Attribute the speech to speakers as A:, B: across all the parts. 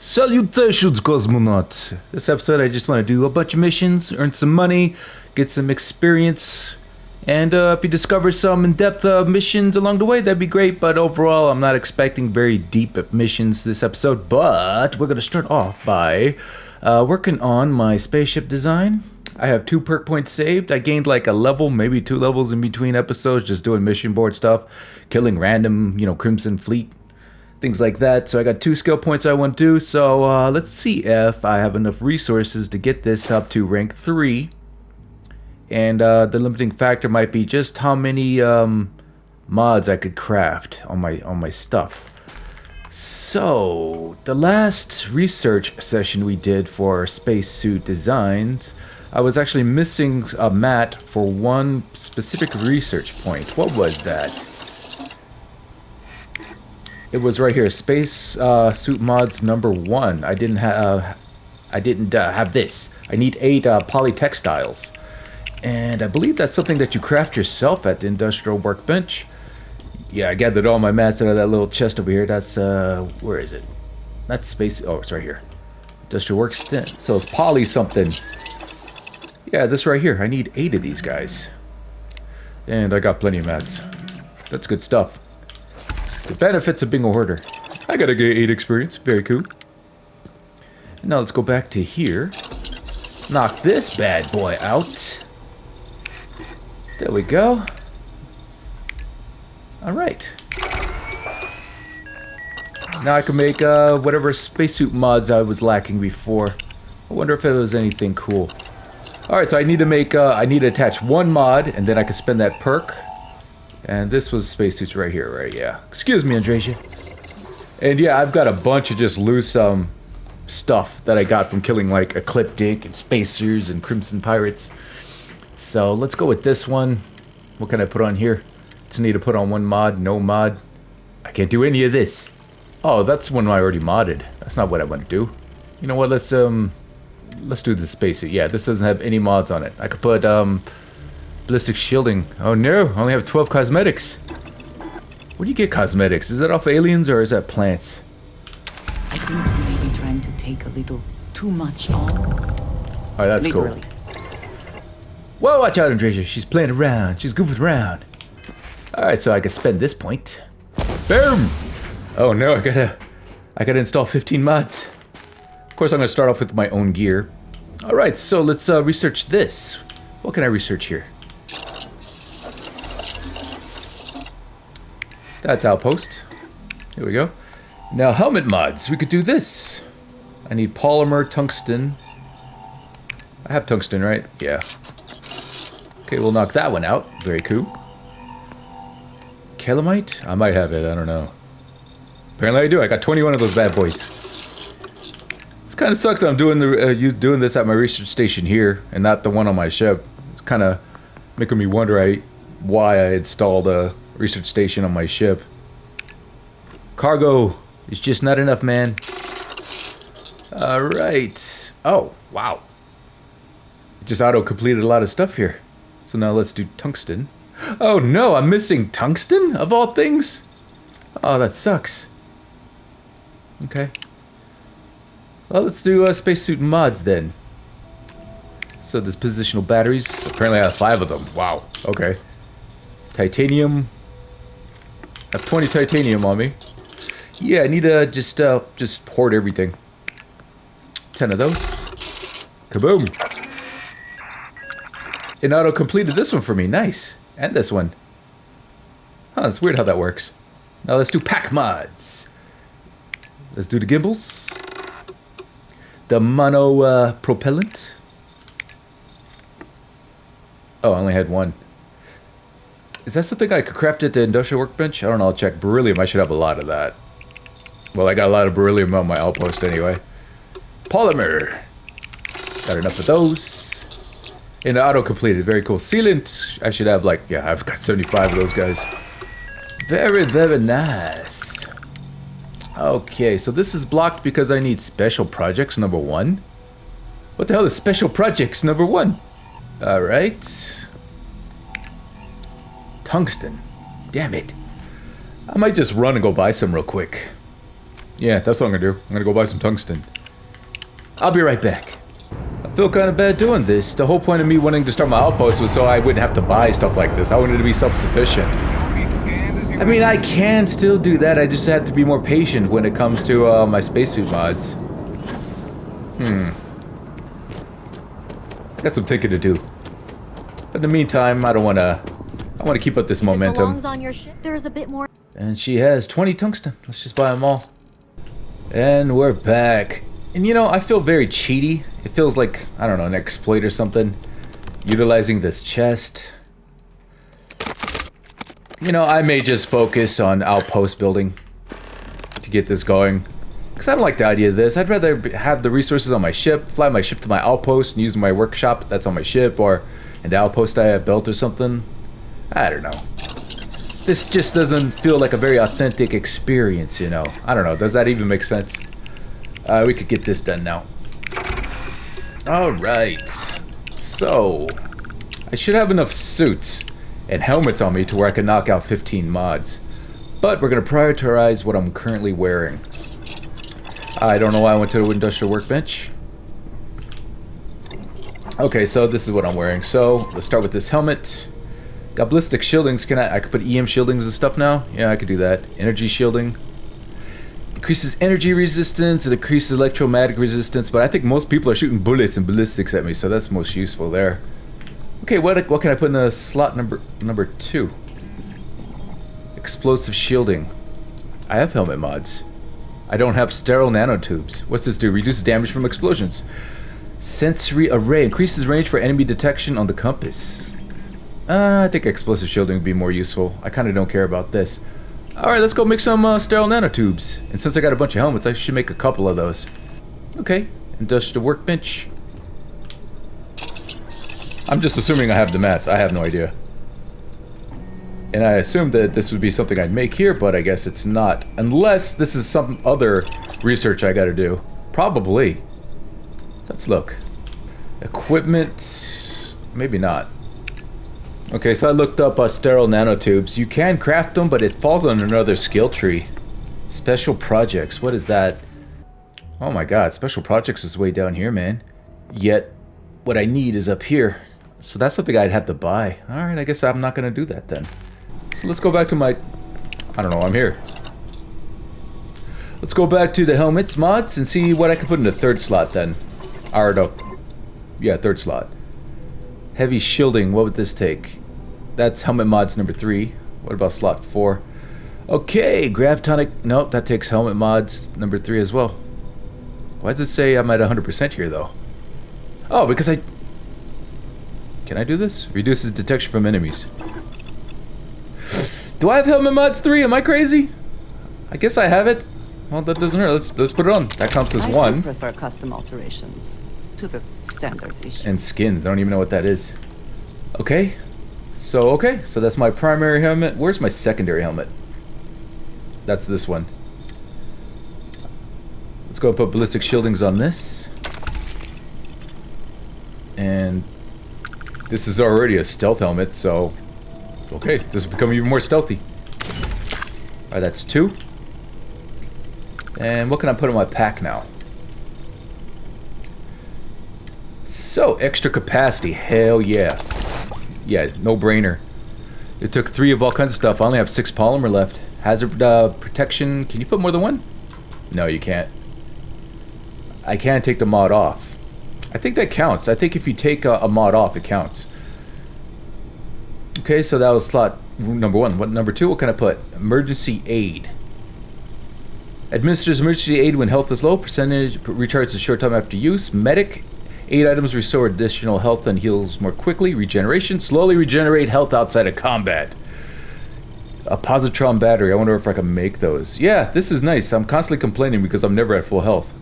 A: Salutations, cosmonaut! This episode I just want to do a bunch of missions, earn some money, get some experience, and if you discover some in-depth missions along the way, that'd be great, but overall I'm not expecting very deep missions this episode, but we're going to start off by working on my spaceship design. I have 2 perk points saved. I gained like a level, maybe 2 levels in between episodes, just doing mission board stuff, killing random, Crimson Fleet, things like that. So I got 2 skill points I want to do. So let's see if I have enough resources to get this up to rank 3. And the limiting factor might be just how many mods I could craft on my stuff. So the last research session we did for spacesuit designs, I was actually missing a mat for one specific research point. What was that? It was right here, space suit mods number 1. I didn't have this. I need 8 polytextiles, and I believe that's something that you craft yourself at the industrial workbench. Yeah, I gathered all my mats out of that little chest over here. That's where is it? That's space. Oh, it's right here. Industrial workbench. So it's poly something. Yeah, this right here. I need 8 of these guys, and I got plenty of mats. That's good stuff. The benefits of being a hoarder. I gotta get 8 experience. Very cool. Now let's go back to here. Knock this bad boy out. There we go. Alright. Now I can make whatever spacesuit mods I was lacking before. I wonder if it was anything cool. Alright, so I need to make, I need to attach 1 mod, and then I can spend that perk. And this was spacesuits right here, right? Yeah. Excuse me, Andrasia. And yeah, I've got a bunch of just loose stuff that I got from killing like Ecliptic and Spacers and Crimson Pirates. So let's go with this one. What can I put on here? Just need to put on 1 mod, no mod. I can't do any of this. Oh, that's one I already modded. That's not what I want to do. You know what? Let's do the spacesuit. Yeah, this doesn't have any mods on it. I could put ballistic shielding. Oh no, I only have 12 cosmetics. Where do you get cosmetics? Is that off aliens or is that plants?
B: I think you may be trying to take a little too much on.
A: Alright, that's
B: literally.
A: Cool. Whoa, watch out, Andrasia. She's playing around. She's goofing around. Alright, so I can spend this point. Boom! Oh no, I gotta install 15 mods. Of course, I'm gonna start off with my own gear. Alright, so let's research this. What can I research here? That's outpost. Here we go. Now helmet mods. We could do this. I need polymer, tungsten. I have tungsten, right? Yeah. Okay, we'll knock that one out. Very cool. Calamite? I might have it. I don't know. Apparently I do. I got 21 of those bad boys. It kind of sucks that I'm doing doing this at my research station here and not the one on my ship. It's kind of making me wonder why I installed a research station on my ship. Cargo is just not enough, man. Alright. Oh, wow. It just auto-completed a lot of stuff here. So now let's do tungsten. Oh no, I'm missing tungsten, of all things? Oh, that sucks. Okay. Well, let's do spacesuit mods then. So there's positional batteries. Apparently I have 5 of them. Wow. Okay. Titanium. I have 20 titanium on me. Yeah, I need to just hoard everything. 10 of those. Kaboom. It auto-completed this one for me. Nice. And this one. Huh, it's weird how that works. Now let's do pack mods. Let's do the gimbals. The mono propellant. Oh, I only had 1. Is that something I could craft at the industrial workbench? I don't know, I'll check. Beryllium, I should have a lot of that. Well, I got a lot of beryllium on my outpost anyway. Polymer. Got enough of those. And auto-completed, very cool. Sealant, I should have like, yeah, I've got 75 of those guys. Very, very nice. Okay, so this is blocked because I need special projects number 1. What the hell is special projects number 1? Alright. Tungsten. Damn it. I might just run and go buy some real quick. Yeah, that's what I'm gonna do. I'm gonna go buy some tungsten. I'll be right back. I feel kind of bad doing this. The whole point of me wanting to start my outpost was so I wouldn't have to buy stuff like this. I wanted to be self-sufficient. I mean, I can still do that. I just have to be more patient when it comes to my spacesuit mods. Got some thinking to do. But in the meantime, I want to keep up this momentum.
C: Belongs on your ship. There is a bit more.
A: And she has 20 tungsten. Let's just buy them all. And we're back. And you know, I feel very cheaty. It feels like, I don't know, an exploit or something. Utilizing this chest. You know, I may just focus on outpost building to get this going. Because I don't like the idea of this. I'd rather have the resources on my ship, fly my ship to my outpost, and use my workshop that's on my ship, or in the outpost I have built or something. I don't know. This just doesn't feel like a very authentic experience, you know. I don't know. Does that even make sense? We could get this done now. Alright. So, I should have enough suits and helmets on me to where I can knock out 15 mods. But we're going to prioritize what I'm currently wearing. I don't know why I went to the industrial workbench. Okay, so this is what I'm wearing. So, let's start with this helmet. Got ballistic shieldings. I could put EM shieldings and stuff now? Yeah, I could do that. Energy shielding. Increases energy resistance. It increases electromagnetic resistance. But I think most people are shooting bullets and ballistics at me, so that's most useful there. Okay, what can I put in the slot number 2? Explosive shielding. I have helmet mods. I don't have sterile nanotubes. What's this do? Reduces damage from explosions. Sensory array. Increases range for enemy detection on the compass. I think explosive shielding would be more useful. I kind of don't care about this. Alright, let's go make some sterile nanotubes. And since I got a bunch of helmets, I should make a couple of those. Okay, industrial workbench. I'm just assuming I have the mats. I have no idea. And I assumed that this would be something I'd make here, but I guess it's not. Unless this is some other research I gotta do. Probably. Let's look. Equipment. Maybe not. Okay, so I looked up sterile nanotubes. You can craft them, but it falls on another skill tree. Special projects. What is that? Oh my god, special projects is way down here, man. Yet, what I need is up here. So that's something I'd have to buy. Alright, I guess I'm not going to do that then. So let's go back to my... I don't know, I'm here. Let's go back to the helmets mods and see what I can put in the third slot then. Or no. Yeah, third slot. Heavy shielding, what would this take? That's helmet mods number 3. What about slot 4? Okay, gravitonic... Nope, that takes helmet mods number 3 as well. Why does it say I'm at 100% here though? Oh, because I... Can I do this? Reduces detection from enemies. Do I have helmet mods 3? Am I crazy? I guess I have it. Well, that doesn't hurt. Let's put it on. That counts as 1.
B: I do prefer custom alterations to the standard issue.
A: And skins. I don't even know what that is. Okay. So that's my primary helmet. Where's my secondary helmet? That's this one. Let's go and put ballistic shieldings on this. And this is already a stealth helmet, so... Okay, this will become even more stealthy. Alright, that's 2. And what can I put in my pack now? So, extra capacity. Hell yeah. Yeah, no brainer. It took 3 of all kinds of stuff. I only have 6 polymer left. Hazard protection. Can you put more than 1? No, you can't. I can't take the mod off. I think that counts. I think if you take a mod off, it counts. Okay, so that was slot number 1. What number 2? What can I put? Emergency aid. Administers emergency aid when health is low. Percentage recharges a short time after use. Medic. 8 items restore additional health and heals more quickly. Regeneration. Slowly regenerate health outside of combat. A positron battery. I wonder if I can make those. Yeah, this is nice. I'm constantly complaining because I'm never at full health.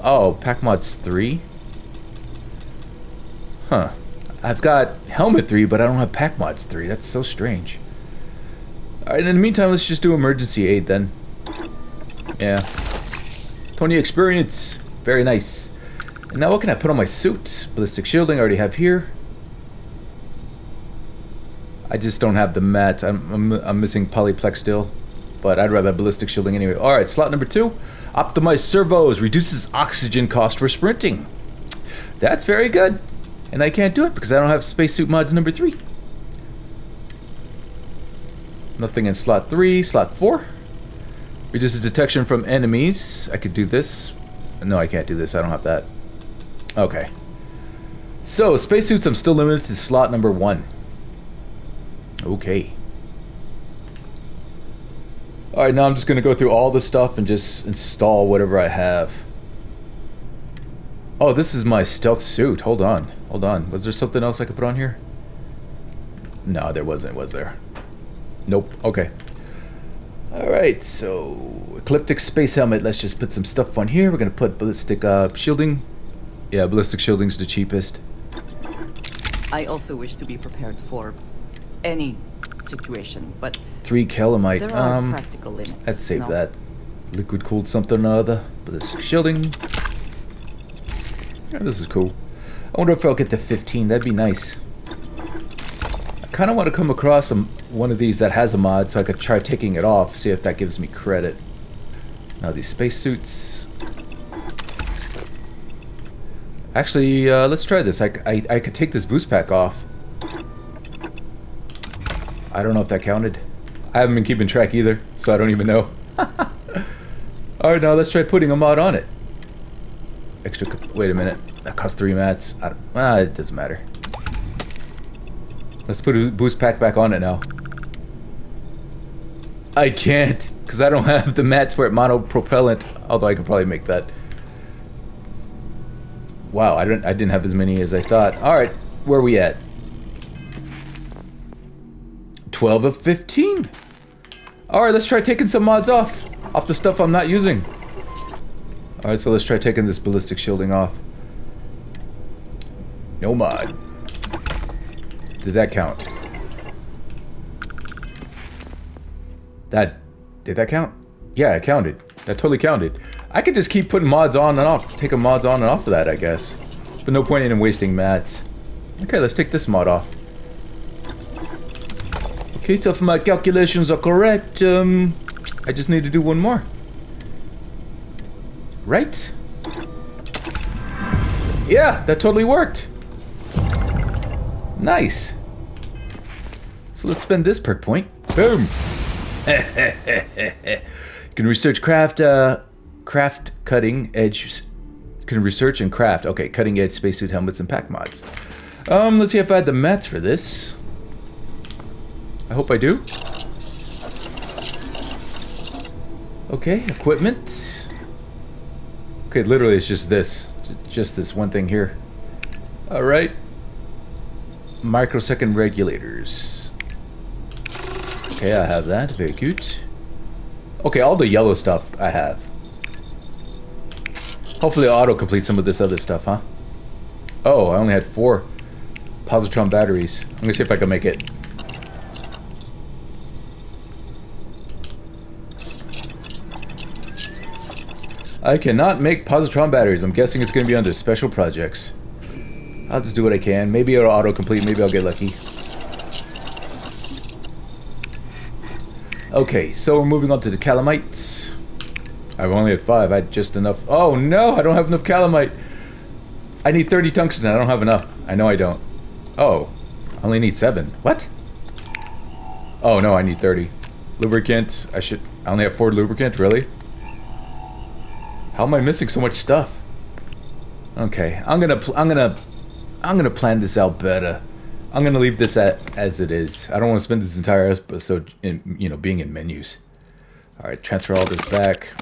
A: Oh, pack mods 3? Huh. I've got helmet 3, but I don't have pack mods 3. That's so strange. Alright, in the meantime, let's just do emergency aid then. Yeah. 20 experience. Very nice. And now what can I put on my suit? Ballistic shielding I already have here. I just don't have the mat. I'm missing polyplex still. But I'd rather have ballistic shielding anyway. Alright, slot number 2. Optimized servos reduces oxygen cost for sprinting. That's very good. And I can't do it because I don't have spacesuit mods number 3. Nothing in slot 3, slot 4. Reduces detection from enemies. I could do this. No, I can't do this. I don't have that. Okay. So, spacesuits, I'm still limited to slot number 1. Okay. Alright, now I'm just going to go through all the stuff and just install whatever I have. Oh, this is my stealth suit. Hold on. Hold on. Was there something else I could put on here? No, there wasn't, was there? Nope. Okay. Alright, so Ecliptic Space Helmet. Let's just put some stuff on here. We're going to put ballistic shielding. Yeah, ballistic shielding's the cheapest.
B: I also wish to be prepared for any situation, but
A: 3 calamite.
B: there are practical limits.
A: Let's save
B: no?
A: that. Liquid cooled something or other. Ballistic shielding. Yeah, this is cool. I wonder if I'll get to 15. That'd be nice. I kind of want to come across one of these that has a mod so I could try taking it off, see if that gives me credit. Now these spacesuits. Actually, let's try this. I could take this boost pack off. I don't know if that counted. I haven't been keeping track either, so I don't even know. Alright, now let's try putting a mod on it. Extra. Wait a minute. That costs 3 mats. It doesn't matter. Let's put a boost pack back on it now. I can't, because I don't have the mats for it monopropellant. Although I could probably make that. Wow, I didn't have as many as I thought. Alright, where are we at? 12 of 15. Alright, let's try taking some mods off the stuff I'm not using. Alright, so let's try taking this ballistic shielding off. No mod. Did that count? Did that count? Yeah, it counted. That totally counted. I could just keep putting mods on and off, taking mods on and off of that, I guess. But no point in wasting mats. Okay, let's take this mod off. Okay, so if my calculations are correct, I just need to do one more. Right? Yeah, that totally worked. Nice. So let's spend this perk point. Boom. You can research craft cutting edge. You can research and craft. Okay, cutting edge spacesuit helmets and pack mods. Let's see if I had the mats for this. I hope I do. Okay, equipment. Okay, literally it's just this. Just this one thing here. Alright. Microsecond regulators. Okay, I have that. Very good. Okay, all the yellow stuff I have. Hopefully I'll auto-complete some of this other stuff, huh? Oh, I only had 4 positron batteries. I'm gonna see if I can make it. I cannot make positron batteries. I'm guessing it's gonna be under special projects. I'll just do what I can. Maybe it'll auto-complete. Maybe I'll get lucky. Okay, so we're moving on to the calamites. I've only had 5. I had just enough. Oh no, I don't have enough calamite. I need 30 tungsten. I don't have enough. I know I don't. Oh, I only need 7. What? Oh no, I need 30. Lubricant. I only have 4 lubricant. Really? How am I missing so much stuff? Okay, I'm gonna plan this out better. I'm gonna leave this as it is. I don't want to spend this entire episode in, being in menus. All right, transfer all this back.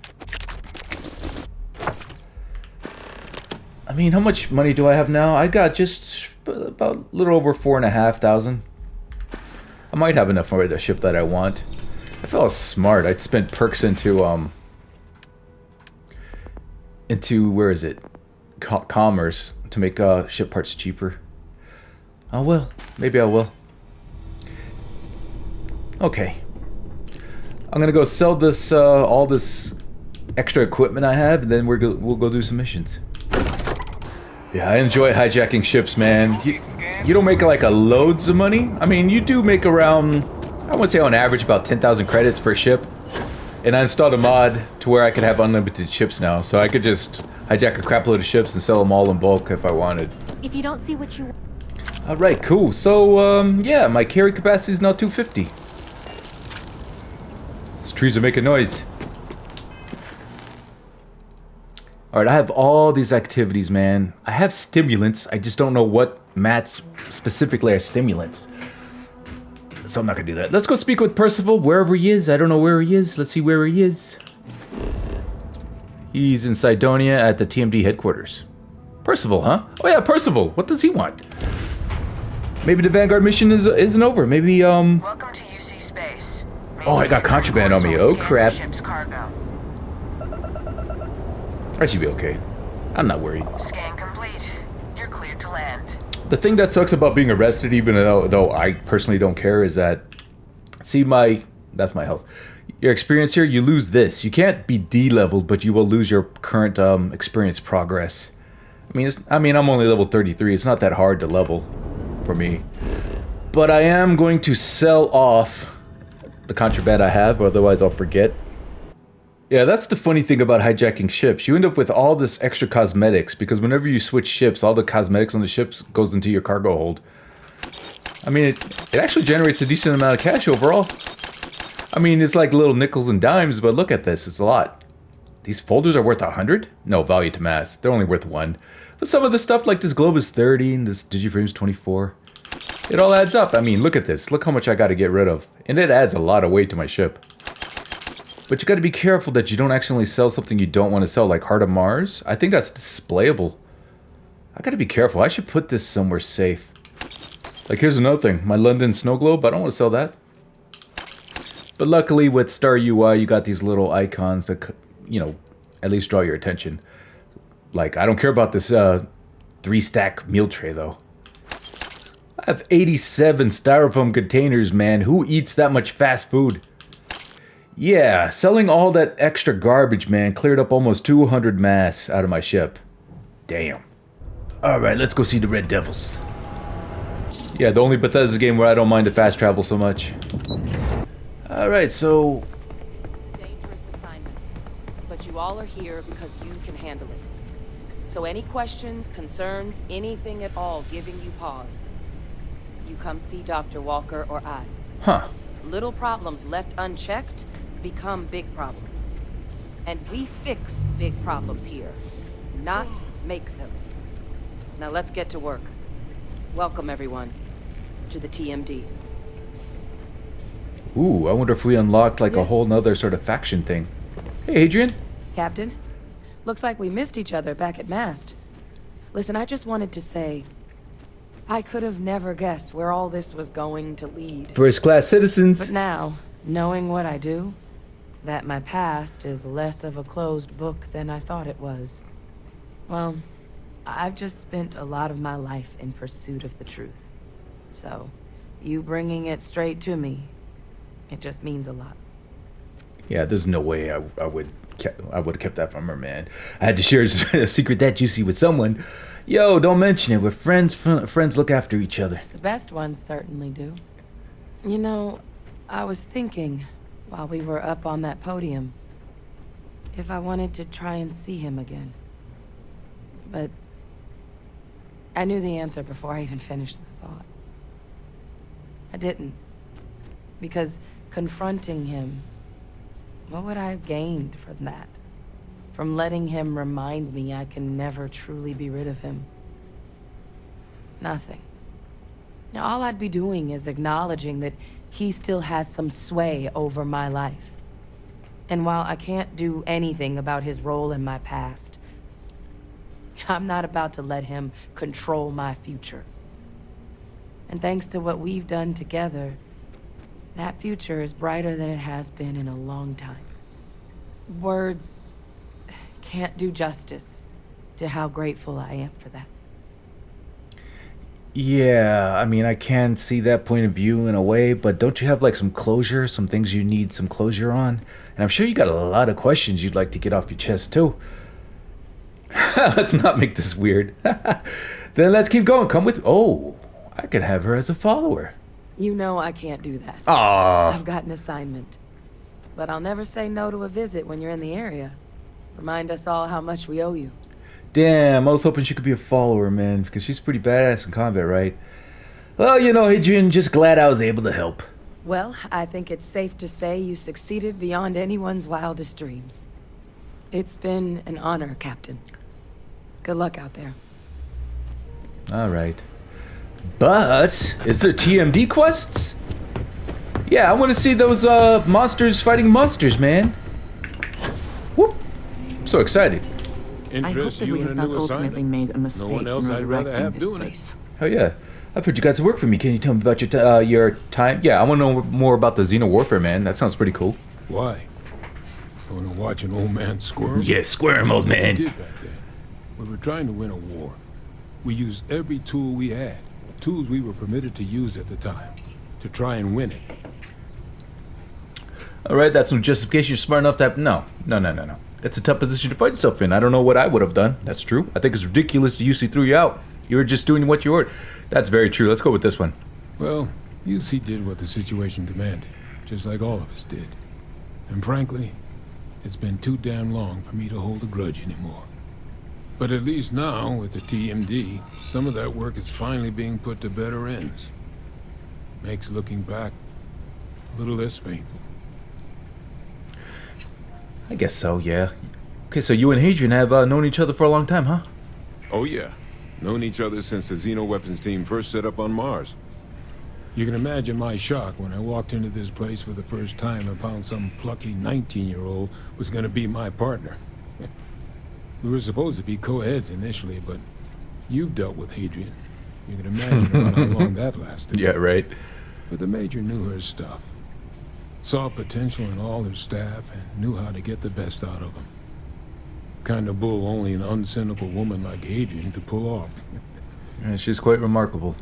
A: I mean, how much money do I have now? I got just about a little over 4,500. I might have enough for the ship that I want. If I was smart, I'd spend perks into where is it? Commerce to make ship parts cheaper. I will. Maybe I will. Okay. I'm gonna go sell this all this extra equipment I have, and then we'll go do some missions. Yeah, I enjoy hijacking ships, man. You don't make like a loads of money. I mean, you do make around, I would say on average about 10,000 credits per ship. And I installed a mod to where I could have unlimited ships now. So I could just hijack a crap load of ships and sell them all in bulk if I wanted.
C: If you don't see what you want.
A: Alright, cool. So, yeah, my carry capacity is now 250. These trees are making noise. Alright, I have all these activities, man. I have stimulants. I just don't know what mats specifically are stimulants. So I'm not gonna do that. Let's go speak with Percival, wherever he is. I don't know where he is. Let's see where he is. He's in Cydonia at the TMD headquarters. Percival, huh? Oh yeah, Percival. What does he want? Maybe the Vanguard mission isn't over. Maybe,
D: Welcome to UC Space.
A: Oh, I got contraband on me. Oh, crap.
D: Ship's cargo.
A: I should be okay. I'm not worried.
D: Scan complete. You're cleared to land.
A: The thing that sucks about being arrested, even though I personally don't care, is that... See, that's my health. Your experience here, you lose this. You can't be D-leveled, but you will lose your current experience progress. I mean, I'm only level 33. It's not that hard to level for me. But I am going to sell off the contraband I have, otherwise I'll forget. Yeah, that's the funny thing about hijacking ships. You end up with all this extra cosmetics, because whenever you switch ships, all the cosmetics on the ships goes into your cargo hold. I mean, it actually generates a decent amount of cash overall. I mean, it's like little nickels and dimes, but look at this, it's a lot. These folders are worth 100? No, value to mass. They're only worth 1. But some of the stuff, like this globe is 30, and this digiframe's 24. It all adds up. I mean, look at this. Look how much I got to get rid of. And it adds a lot of weight to my ship. But you got to be careful that you don't accidentally sell something you don't want to sell, like Heart of Mars. I think that's displayable. I got to be careful. I should put this somewhere safe. Like, here's another thing. My London snow globe. I don't want to sell that. But luckily, with StarUI, you got these little icons that, you know, at least draw your attention. Like, I don't care about this 3-stack meal tray, though. I have 87 styrofoam containers, man. Who eats that much fast food? Yeah, selling all that extra garbage, man, cleared up almost 200 mass out of my ship. Damn. Alright, let's go see the Red Devils. Yeah, the only Bethesda game where I don't mind the fast travel so much. Alright, so...
E: Dangerous assignment. But you all are here because you can handle it. So any questions, concerns, anything at all giving you pause, you come see Dr. Walker or I.
A: Huh.
E: Little problems left unchecked become big problems. And we fix big problems here, not make them. Now let's get to work. Welcome everyone to the TMD.
A: Ooh, I wonder if we unlocked like a
E: Yes.
A: whole nother sort of faction thing. Hey, Adrian.
E: Captain, looks like we missed each other back at Mast. Listen, I just wanted to say, I could have never guessed where all this was going to lead.
A: First class citizens.
E: But now, knowing what I do, that my past is less of a closed book than I thought it was. Well, I've just spent a lot of my life in pursuit of the truth. So, you bringing it straight to me, it just means a lot.
A: Yeah, there's no way I would have kept that from her, man. I had to share a secret that juicy with someone. Yo, don't mention it. We're friends. Friends look after each other.
E: The best ones certainly do. You know, I was thinking, while we were up on that podium, if I wanted to try and see him again. But I knew the answer before I even finished the thought. I didn't. Because confronting him, what would I have gained from that? From letting him remind me I can never truly be rid of him? Nothing. Now, all I'd be doing is acknowledging that he still has some sway over my life. And while I can't do anything about his role in my past, I'm not about to let him control my future. And thanks to what we've done together, that future is brighter than it has been in a long time. Words can't do justice to how grateful I am for that.
A: Yeah, I mean, I can see that point of view in a way, but don't you have like some closure, some things you need some closure on? And I'm sure you got a lot of questions you'd like to get off your chest too. Let's not make this weird. Then let's keep going. Come with... Oh, I could have her as a follower.
E: You know I can't do that.
A: Aww.
E: I've got an assignment. but I'll never say no to a visit when you're in the area. Remind us all how much we owe you.
A: Damn, I was hoping she could be a follower, man, because she's pretty badass in combat, right? Well, you know, Adrian, just glad I was able to help.
E: Well, I think it's safe to say you succeeded beyond anyone's wildest dreams. It's been an honor, Captain. Good luck out there.
A: All right. But, is there TMD quests? Yeah, I want to see those monsters fighting monsters, man. Whoop. I'm so excited.
B: I hope that we have not ultimately made a mistake in resurrecting this place.
A: Oh yeah. I've heard you guys work for me. Can you tell me about your time? Yeah, I want to know more about the Xeno Warfare, man. That sounds pretty cool.
F: Why? I want to watch an old man squirm?
A: Yeah, squirm, old man.
F: We did back then. We were trying to win a war. We used every tool we had, tools we were permitted to use at the time, to try and win it.
A: All right, that's no justification. You're smart enough to have... No. It's a tough position to find yourself in. I don't know what I would have done. That's true. I think it's ridiculous UC threw you out. You were just doing what you ordered. That's very true. Let's go with this one.
F: Well, UC did what the situation demanded, just like all of us did. And frankly, it's been too damn long for me to hold a grudge anymore. But at least now, with the TMD, some of that work is finally being put to better ends. Makes looking back a little less painful.
A: I guess so, yeah. Okay, so you and Hadrian have known each other for a long time, huh?
G: Oh yeah. Known each other since the Xeno weapons team first set up on Mars.
F: You can imagine my shock when I walked into this place for the first time and found some plucky 19-year-old was going to be my partner. We were supposed to be co-heads initially, but you've dealt with Hadrian. You can imagine about how long that lasted.
A: Yeah, right.
F: But the Major knew her stuff. Saw potential in all her staff and knew how to get the best out of them. Kind of bull only an uncynical woman like Hadrian could pull off.
A: Yeah, she's quite remarkable.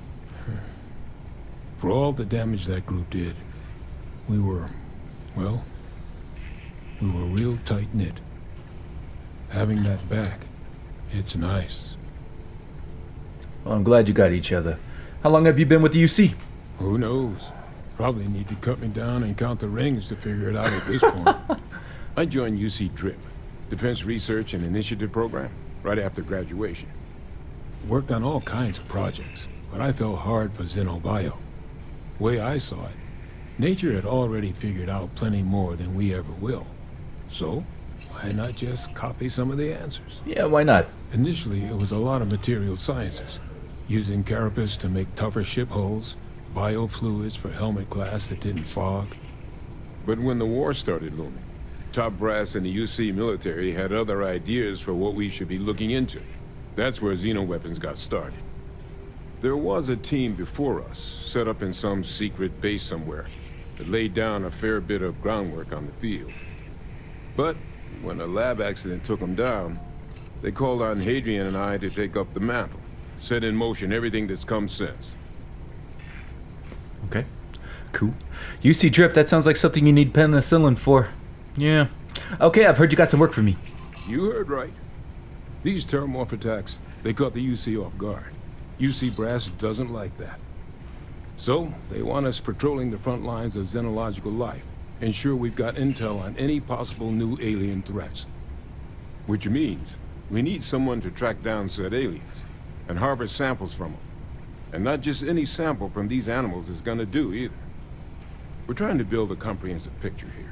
F: For all the damage that group did, we were, well, we were real tight-knit. Having that back, it's nice.
A: Well, I'm glad you got each other. How long have you been with the UC?
F: Who knows? Probably need to cut me down and count the rings to figure it out at this point.
G: I joined UC DRIP, Defense Research and Initiative Program, right after graduation.
F: Worked on all kinds of projects, but I fell hard for Xenobio. Way I saw it, nature had already figured out plenty more than we ever will. So, why not just copy some of the answers?
A: Yeah, why not?
F: Initially, it was a lot of material sciences, using carapace to make tougher ship hulls, biofluids for helmet glass that didn't fog.
G: But when the war started looming, top brass in the UC military had other ideas for what we should be looking into. That's where Xeno weapons got started. There was a team before us, set up in some secret base somewhere, that laid down a fair bit of groundwork on the field. But when a lab accident took them down, they called on Hadrian and I to take up the mantle, set in motion everything that's come since.
A: Okay, cool. UC Drip, that sounds like something you need penicillin for. Yeah. Okay, I've heard you got some work for me.
F: You heard right. These terramorph attacks, they caught the UC off guard. UC Brass doesn't like that. So, they want us patrolling the front lines of xenological life, ensure we've got intel on any possible new alien threats.
G: Which means we need someone to track down said aliens and harvest samples from them. And not just any sample from these animals is gonna do either. We're trying to build a comprehensive picture here,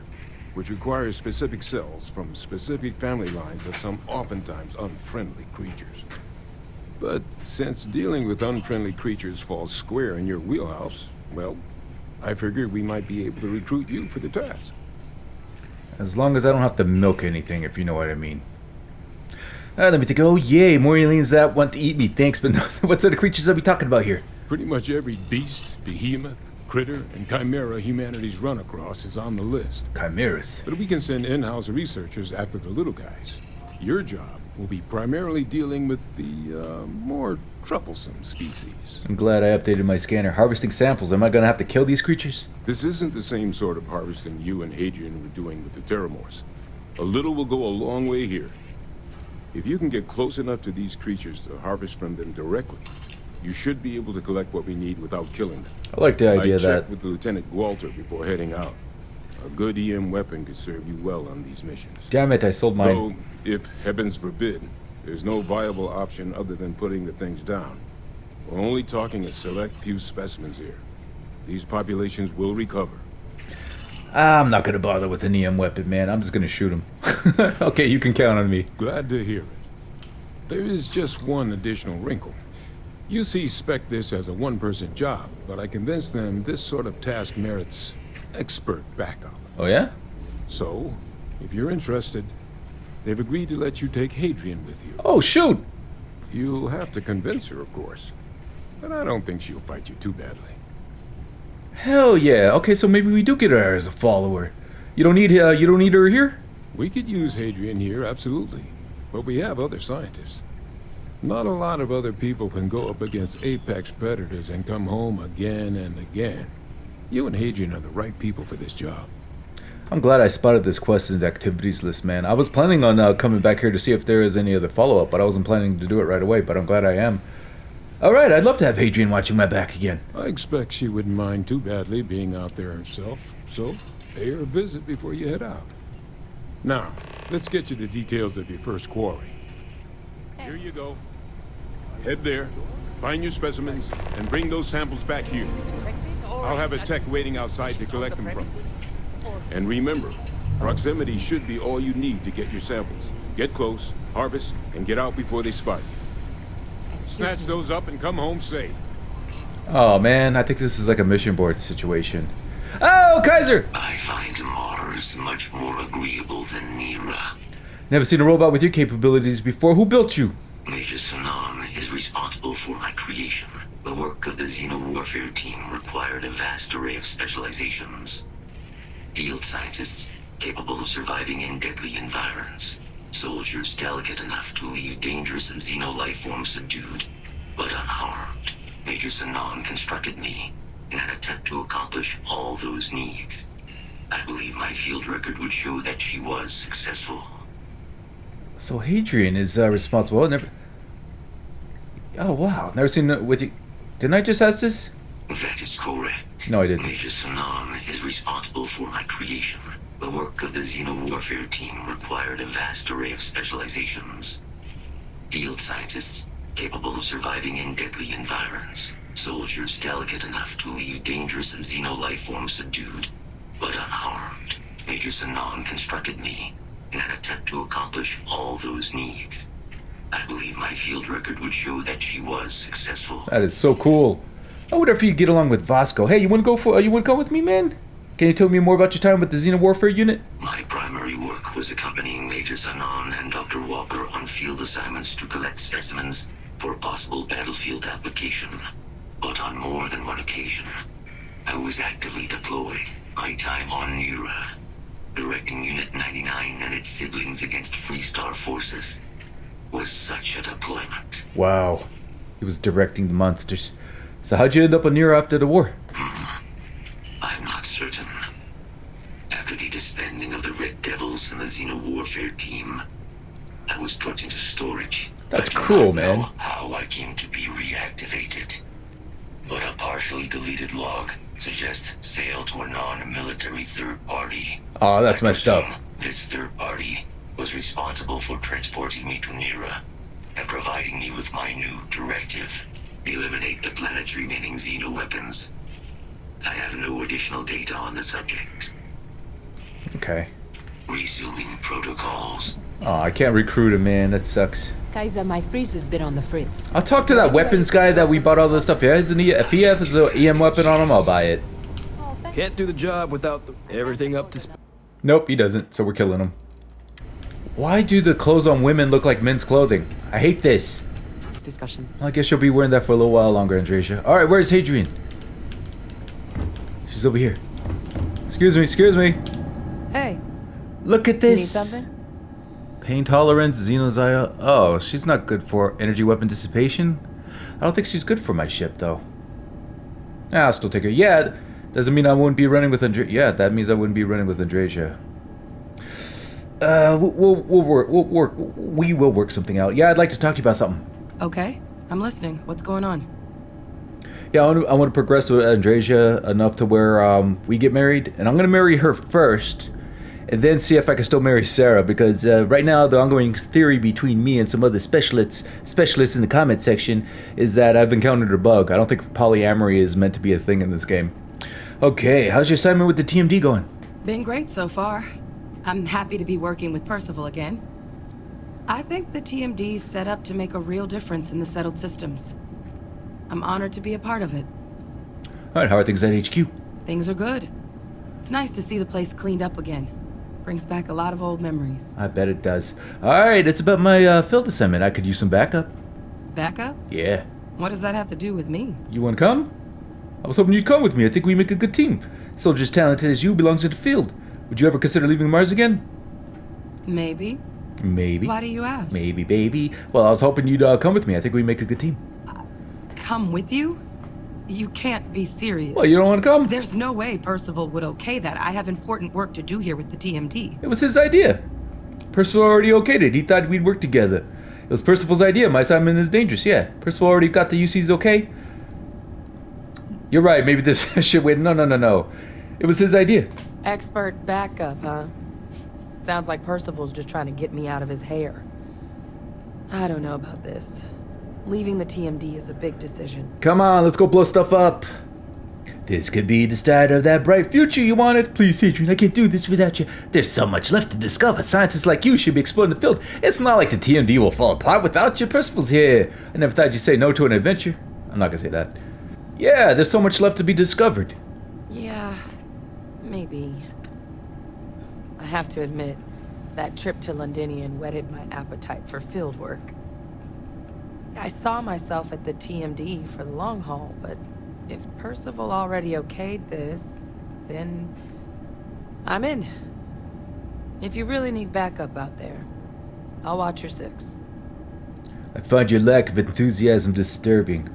G: which requires specific cells from specific family lines of some oftentimes unfriendly creatures. But since dealing with unfriendly creatures falls square in your wheelhouse, well, I figured we might be able to recruit you for the task.
A: As long as I don't have to milk anything, if you know what I mean. Let me think. Oh, yay, more aliens that want to eat me. Thanks, but what sort of creatures are we talking about here?
F: Pretty much every beast, behemoth, critter, and chimera humanity's run across is on the list.
A: Chimeras.
F: But we can send in-house researchers after the little guys. Your job will be primarily dealing with the, more troublesome species.
A: I'm glad I updated my scanner. Harvesting samples. Am I going to have to kill these creatures?
G: This isn't the same sort of harvesting you and Hadrian were doing with the Terramorphs. A little will go a long way here. If you can get close enough to these creatures to harvest from them directly, you should be able to collect what we need without killing them.
A: I like the idea
G: I
A: of that.
G: checked with Lieutenant Walter before heading out. A good EM weapon could serve you well on these missions.
A: Damn it, I sold mine.
G: Though, if heavens forbid, there's no viable option other than putting the things down. We're only talking a select few specimens here. These populations will recover.
A: I'm not gonna bother with an EM weapon, man. I'm just gonna shoot him. Okay, you can count on me.
G: Glad to hear it. There is just one additional wrinkle. UC spec'd this as a one-person job, but I convinced them this sort of task merits expert backup.
A: Oh yeah?
G: So, if you're interested, they've agreed to let you take Hadrian with you.
A: Oh shoot!
G: You'll have to convince her, of course. But I don't think she'll fight you too badly.
A: Hell yeah. Okay, so maybe we do get her as a follower. You don't need her here?
G: We could use Hadrian here, absolutely. But we have other scientists. Not a lot of other people can go up against apex predators and come home again and again. You and Hadrian are the right people for this job.
A: I'm glad I spotted this quest and activities list, man. I was planning on coming back here to see if there is any other follow-up, but I wasn't planning to do it right away, but I'm glad I am. Alright, I'd love to have Hadrian watching my back again.
G: I expect she wouldn't mind too badly being out there herself, so pay her a visit before you head out. Now, let's get you the details of your first quarry. Here you go. Head there, find your specimens, and bring those samples back here. I'll have a tech waiting outside to collect them from you. And remember, proximity should be all you need to get your samples. Get close, harvest, and get out before they spot you. Snatch those up and come home safe.
A: Oh man, I think this is like a mission board situation. Oh, Kaiser!
H: I find Mars much more agreeable than Nira.
A: Never seen a robot with your capabilities before. Who built you?
H: Major Sanan is responsible for my creation. The work of the Xeno-warfare team required a vast array of specializations. Field scientists capable of surviving in deadly environs. Soldiers delicate enough to leave dangerous xeno-lifeforms subdued, but unharmed. Major Sanan constructed me in an attempt to accomplish all those needs. I believe my field record would show that she was successful.
A: So Hadrian is responsible. Oh wow, never seen it with you. Didn't I just ask this?
H: That is correct.
A: No, I didn't.
H: Major Sanan is responsible for my creation. The work of the Xeno-warfare team required a vast array of specializations. Field scientists capable of surviving in deadly environs. Soldiers delicate enough to leave dangerous xeno-lifeforms subdued, but unharmed. Major Sanan constructed me in an attempt to accomplish all those needs. I believe my field record would show that she was successful.
A: That is so cool. I wonder if you get along with Vasco. Hey, you wanna go with me, man? Can you tell me more about your time with the Xeno Warfare unit?
H: My primary work was accompanying Major Sanan and Dr. Walker on field assignments to collect specimens for possible battlefield application. But on more than one occasion, I was actively deployed. My time on Nura, directing Unit 99 and its siblings against Freestar forces, was such a deployment.
A: Wow. He was directing the monsters. So how'd you end up on Nero after the war?
H: I'm not certain. After the disbanding of the Red Devils and the Xeno-warfare team, I was put into storage.
A: That's
H: I do
A: cool,
H: not
A: man.
H: know how I came to be reactivated. But a partially deleted log suggests sale to a non-military third party.
A: Oh, that's
H: I
A: messed up.
H: presume this third party was responsible for transporting me to Nira and providing me with my new directive. Eliminate the planet's remaining xeno-weapons. I have no additional data on the subject.
A: Okay.
H: Resuming protocols.
A: Oh, I can't recruit him, man. That sucks.
I: Kaiser, my freeze has been on the fritz.
A: I'll talk to that weapons guy that we bought all this stuff. Yeah, if he has an EM weapon on him, I'll buy it.
J: Can't do the job without everything up to
A: Nope, he doesn't, so we're killing him. Why do the clothes on women look like men's clothing? I hate this.
B: Discussion.
A: Well, I guess you'll be wearing that for a little while longer, Andresia. Alright, where's Hadrian? She's over here. Excuse me.
E: Hey,
A: Look at
E: you need
A: this.
E: something?
A: Pain tolerance, Xenozia. Oh, she's not good for energy weapon dissipation. I don't think she's good for my ship, though. I'll still take her. Yeah, doesn't mean I wouldn't be running with Andresia. Yeah, that means I wouldn't be running with Andresia. We will work something out. Yeah, I'd like to talk to you about something.
E: Okay, I'm listening. What's going on?
A: Yeah, I want to progress with Andreja enough to where we get married, and I'm gonna marry her first, and then see if I can still marry Sarah. Because right now, the ongoing theory between me and some other specialists in the comment section is that I've encountered a bug. I don't think polyamory is meant to be a thing in this game. Okay, how's your assignment with the TMD going?
E: Been great so far. I'm happy to be working with Percival again. I think the TMD's set up to make a real difference in the settled systems. I'm honored to be a part of it.
A: Alright, how are things at HQ?
E: Things are good. It's nice to see the place cleaned up again. Brings back a lot of old memories.
A: I bet it does. Alright, it's about my field assignment. I could use some backup.
E: Backup?
A: Yeah.
E: What does that have to do with me?
A: You want to come? I was hoping you'd come with me. I think we make a good team. Soldier as talented as you belongs to the field. Would you ever consider leaving Mars again?
E: Maybe.
A: Maybe.
E: Why do you ask?
A: Maybe, baby. Well, I was hoping you'd come with me. I think we make a good team.
E: Come with you? You can't be serious.
A: Well, you don't want to come?
E: There's no way Percival would okay that. I have important work to do here with the TMD.
A: It was his idea. Percival already okayed it. He thought we'd work together. It was Percival's idea. My assignment is dangerous. Yeah. Percival already got the UC's okay. You're right. Maybe this shit went. No. It was his idea.
E: Expert backup, huh? Sounds like Percival's just trying to get me out of his hair. I don't know about this. Leaving the TMD is a big decision.
A: Come on, let's go blow stuff up. This could be the start of that bright future you wanted. Please, Adrian, I can't do this without you. There's so much left to discover. Scientists like you should be exploring the field. It's not like the TMD will fall apart without you. Percival's here. I never thought you'd say no to an adventure. I'm not gonna say that. Yeah, there's so much left to be discovered.
E: Yeah, maybe. I have to admit, that trip to Londinian whetted my appetite for field work. I saw myself at the TMD for the long haul, but if Percival already okayed this, then I'm in. If you really need backup out there, I'll watch your six.
A: I find your lack of enthusiasm disturbing.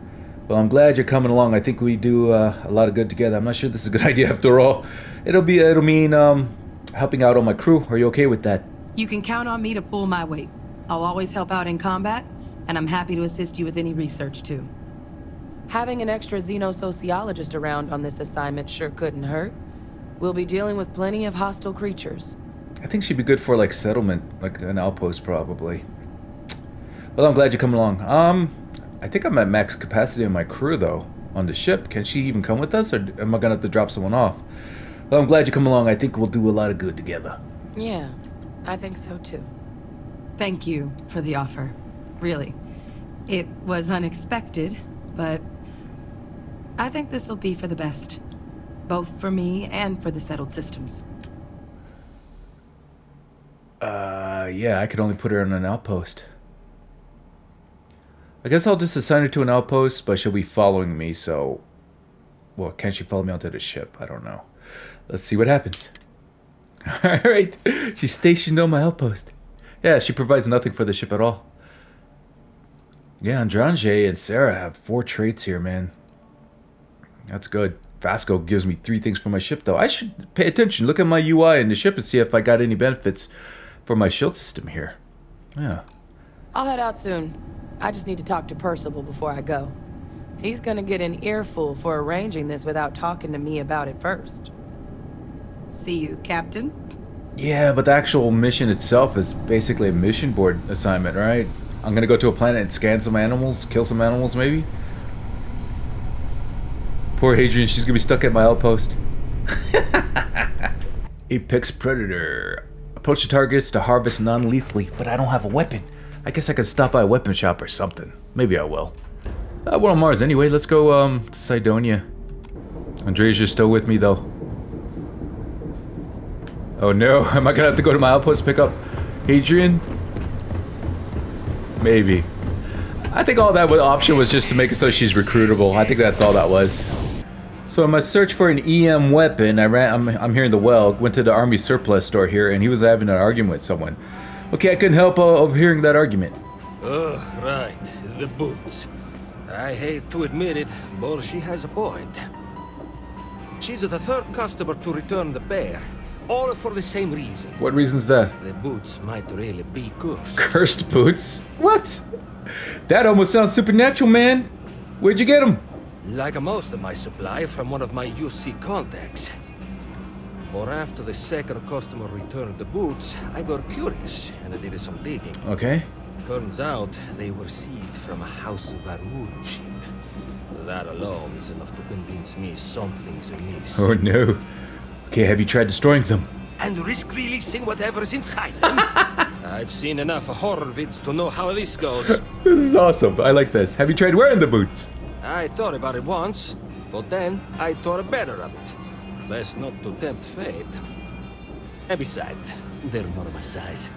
A: Well, I'm glad you're coming along. I think we do a lot of good together. I'm not sure this is a good idea after all. It'll mean helping out on my crew. Are you okay with that?
E: You can count on me to pull my weight. I'll always help out in combat, and I'm happy to assist you with any research, too. Having an extra xenosociologist around on this assignment sure couldn't hurt. We'll be dealing with plenty of hostile creatures.
A: I think she'd be good for, like, settlement, like an outpost, probably. Well, I'm glad you're coming along. I think I'm at max capacity on my crew, though, on the ship. Can she even come with us, or am I gonna have to drop someone off? Well, I'm glad you come along. I think we'll do a lot of good together.
E: Yeah, I think so, too. Thank you for the offer. Really. It was unexpected, but I think this will be for the best. Both for me and for the settled systems.
A: Yeah, I could only put her on an outpost. I guess I'll just assign her to an outpost, but she'll be following me, so... Well, can she follow me onto the ship? I don't know. Let's see what happens. Alright, she's stationed on my outpost. Yeah, she provides nothing for the ship at all. Yeah, Andrange and Sarah have 4 traits here, man. That's good. Vasco gives me 3 things for my ship, though. I should pay attention. Look at my UI in the ship and see if I got any benefits for my shield system here. Yeah.
E: I'll head out soon. I just need to talk to Percival before I go. He's gonna get an earful for arranging this without talking to me about it first. See you, Captain.
A: Yeah, but the actual mission itself is basically a mission board assignment, right? I'm gonna go to a planet and scan some animals, kill some animals, maybe? Poor Hadrian, she's gonna be stuck at my outpost. Apex Predator. Approach the targets to harvest non-lethally, but I don't have a weapon. I guess I could stop by a weapon shop or something. Maybe I will. We're on Mars anyway. Let's go to Cydonia. Andrea's still with me, though. Oh no, am I gonna have to go to my outpost to pick up Hadrian? Maybe. I think all that option was just to make it so she's recruitable. I think that's all that was. So in my search for an EM weapon, I'm here in the well, went to the army surplus store here, and he was having an argument with someone. Okay, I couldn't help overhearing that argument.
K: Oh, right. The boots. I hate to admit it, but she has a point. She's the 3rd customer to return the bear, all for the same reason.
A: What reason's that?
K: The boots might really be cursed.
A: Cursed boots? What? That almost sounds supernatural, man. Where'd you get them?
K: Like most of my supply from one of my UC contacts. But after the second customer returned the boots, I got curious and I did some digging.
A: Okay.
K: Turns out they were seized from a House of Varun ship. That alone is enough to convince me something's amiss.
A: Oh no. Okay, have you tried destroying them?
K: And risk releasing whatever's inside them? I've seen enough horror vids to know how this goes.
A: This is awesome. I like this. Have you tried wearing the boots?
K: I thought about it once, but then I thought better of it. Best not to tempt fate. And besides, they're not of my size.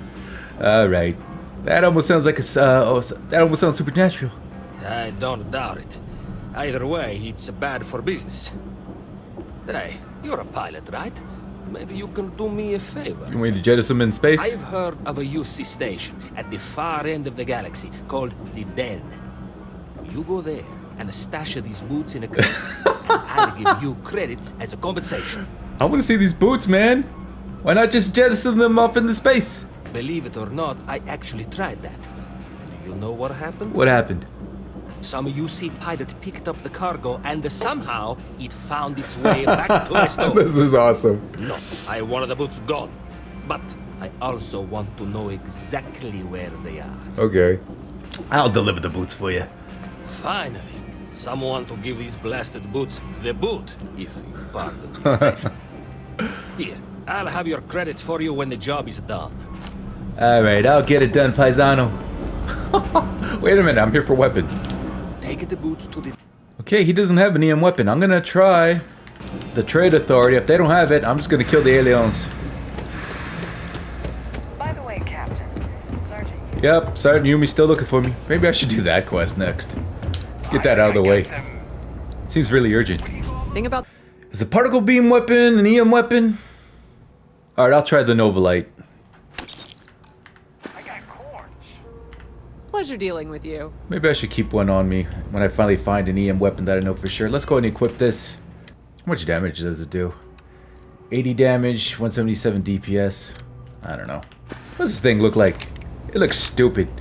A: All right. That almost sounds like that almost sounds supernatural.
K: I don't doubt it. Either way, it's bad for business. Hey, you're a pilot, right? Maybe you can do me a favor.
A: You want me to jettison them in space?
K: I've heard of a UC station at the far end of the galaxy called the Den. You go there and stash these boots in a crate, and I'll give you credits as a compensation.
A: I want to see these boots, man. Why not just jettison them off into space?
K: Believe it or not, I actually tried that. And do you know what happened?
A: What happened?
K: Some UC pilot picked up the cargo and somehow it found its way back to my store.
A: This is awesome.
K: No, I wanted the boots gone. But I also want to know exactly where they are.
A: Okay. I'll deliver the boots for you.
K: Finally, someone to give these blasted boots the boot, if you pardon the expression. Here, I'll have your credits for you when the job is done.
A: Alright, I'll get it done, paisano. Wait a minute, I'm here for weapon.
K: Take the boots to the...
A: Okay, he doesn't have an EM weapon. I'm gonna try the trade authority. If they don't have it, I'm just gonna kill the aliens.
D: By the way, Captain, Sergeant.
A: Yep, Sergeant Yumi's still looking for me. Maybe I should do that quest next. Get that out of the way. It seems really urgent.
I: Thing about
A: Is a particle beam weapon an EM weapon? Alright, I'll try the Nova Light.
I: pleasure dealing with you.
A: Maybe I should keep one on me when I finally find an EM weapon that I know for sure. Let's go ahead and equip this. How much damage does it do? 80 damage, 177 DPS. I don't know. What does this thing look like? It looks stupid.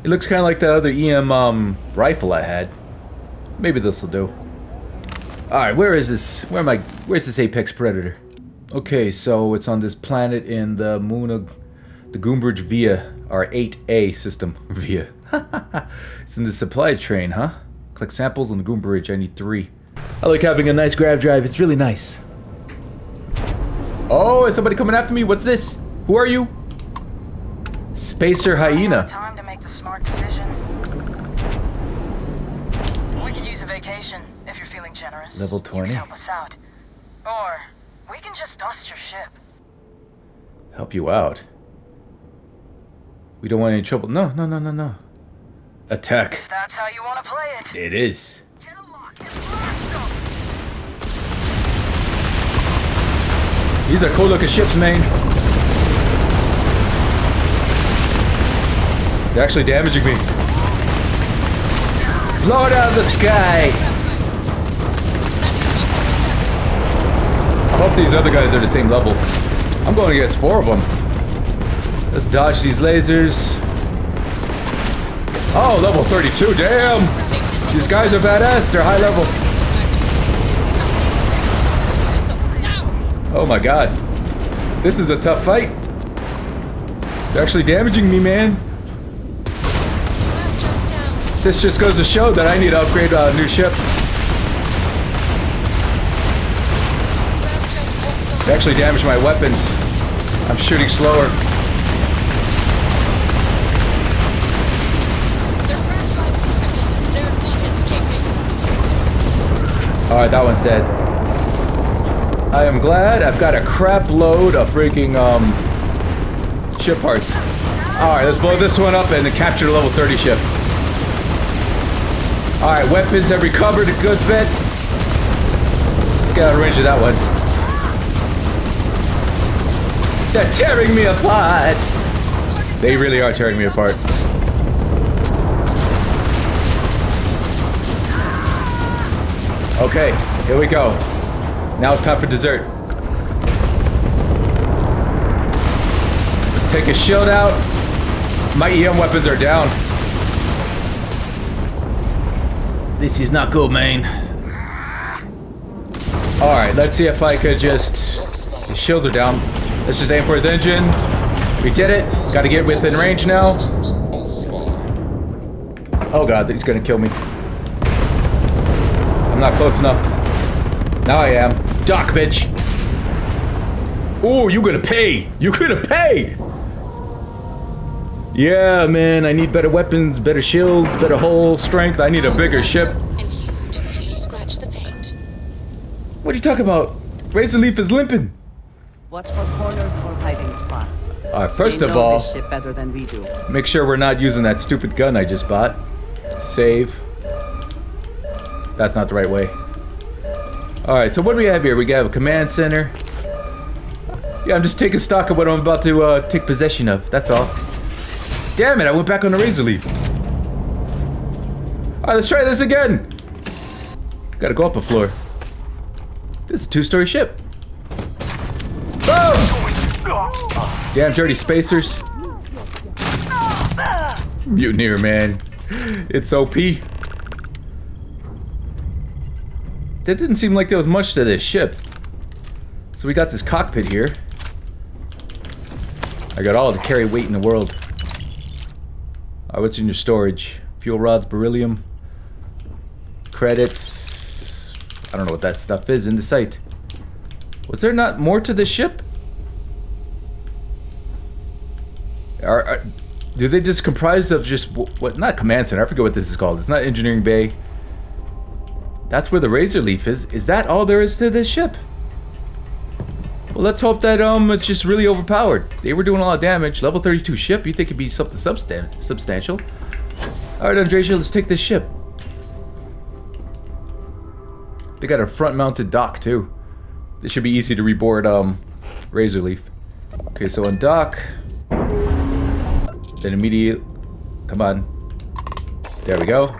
A: It looks kind of like the other EM rifle I had. Maybe this will do. Alright, where is this? Where's this Apex Predator? Okay, so it's on this planet in the moon of the Goombridge Via, our 8A system Via. It's in the supply train, huh? Collect samples on the Goombridge. I need 3. I like having a nice grav drive. It's really nice. Oh, is somebody coming after me? What's this? Who are you? Spacer Hyena.
D: Time to make the smart decision. We could use a vacation if you're feeling generous.
A: Level
D: You
A: 20.
D: can help us out. Or we can just dust your ship.
A: Help you out. We don't want any trouble. No, no, no, no, no. Attack.
D: If that's how you want to play it.
A: It is.
D: Get a lock and blast them.
A: These are cool looking ships, man. They're actually damaging me. Blow it out of the sky. I hope these other guys are the same level. I'm going against 4 of them. Let's dodge these lasers. Oh, level 32, damn! These guys are badass, they're high level. Oh my god. This is a tough fight. They're actually damaging me, man. This just goes to show that I need to upgrade a new ship. They actually damaged my weapons. I'm shooting slower. Alright, that one's dead. I am glad I've got a crap load of freaking ship parts. Alright, let's blow this one up and then capture the level 30 ship. Alright, weapons have recovered a good bit. Let's get out of range of that one. They're tearing me apart! They really are tearing me apart. Okay, here we go. Now it's time for dessert. Let's take a shield out. My EM weapons are down. This is not good, man. Alright, let's see if I could just... His shields are down. Let's just aim for his engine. We did it. Gotta get within range now. Oh god, he's gonna kill me. I'm not close enough. Now I am. Doc, bitch. Ooh, you gonna pay. You gonna pay. Yeah, man, I need better weapons, better shields, better hull strength. I need a bigger ship.
L: Scratch the paint.
A: What are you talking about? Razor Leaf is limping.
B: Watch for corners or hiding spots.
A: First
B: They
A: of
B: know
A: all,
B: this ship better than we do.
A: make sure we're not using that stupid gun I just bought. Save. That's not the right way. Alright, so what do we have here? We got a command center. Yeah, I'm just taking stock of what I'm about to take possession of. That's all. Damn it, I went back on the Razor Leaf. Alright, let's try this again. Gotta go up a floor. This is a 2-story ship. Boom! Damn dirty spacers. Mutineer, man. It's OP. That didn't seem like there was much to this ship. So we got this cockpit here. I got all the carry weight in the world. What's in your storage? Fuel rods, beryllium, credits. I don't know what that stuff is in the site. Was there not more to this ship? Do they just comprise of just what? Not command center. I forget what this is called. It's not engineering bay. That's where the Razor Leaf is. Is that all there is to this ship? Well, let's hope that it's just really overpowered. They were doing a lot of damage. Level 32 ship. You think it'd be something substantial? All right, Andresia, let's take this ship. They got a front-mounted dock too. This should be easy to reboard Razor Leaf. Okay, so on dock. Then immediate. Come on. There we go.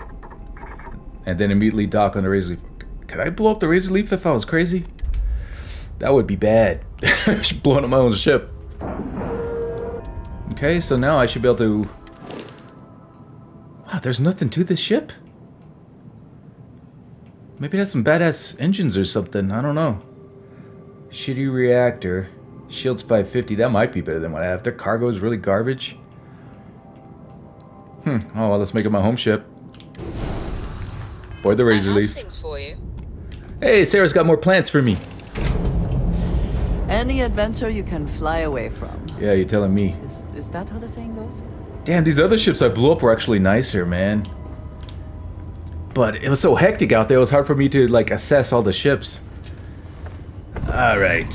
A: And then immediately dock on the Razor Leaf. Could I blow up the Razor Leaf if I was crazy? That would be bad. Blowing up my own ship. Okay, so now I should be able to... Wow, there's nothing to this ship? Maybe it has some badass engines or something. I don't know. Shitty reactor. Shields 550. That might be better than what I have. Their cargo is really garbage. Oh, well, let's make it my home ship. Board the Razor Leaf.
L: Things for you.
A: Hey, Sarah's got more plants for me.
B: Any adventure you can fly away from.
A: Yeah, you're telling me.
B: Is that how the saying goes?
A: Damn, these other ships I blew up were actually nicer, man. But it was so hectic out there, it was hard for me to, like, assess all the ships. Alright.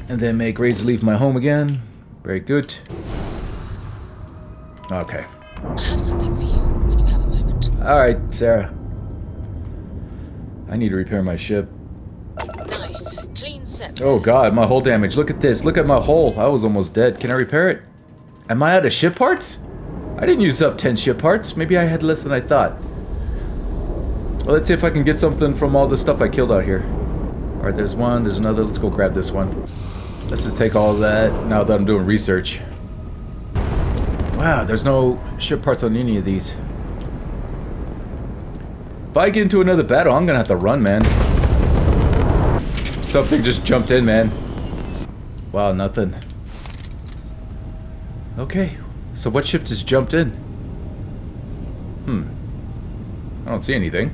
A: And then make Razor Leaf my home again. Very good. Okay.
L: I have something for you when you have a moment.
A: Alright, Sarah. I need to repair my ship.
L: Nice. Clean set.
A: Oh god, my hull damage. Look at this. Look at my hull. I was almost dead. Can I repair it? Am I out of ship parts? I didn't use up 10 ship parts. Maybe I had less than I thought. Well, let's see if I can get something from all the stuff I killed out here. Alright, there's one. There's another. Let's go grab this one. Let's just take all of that now that I'm doing research. Wow, there's no ship parts on any of these. If I get into another battle, I'm gonna have to run, man. Something just jumped in, man. Wow, nothing. Okay, so what ship just jumped in? I don't see anything.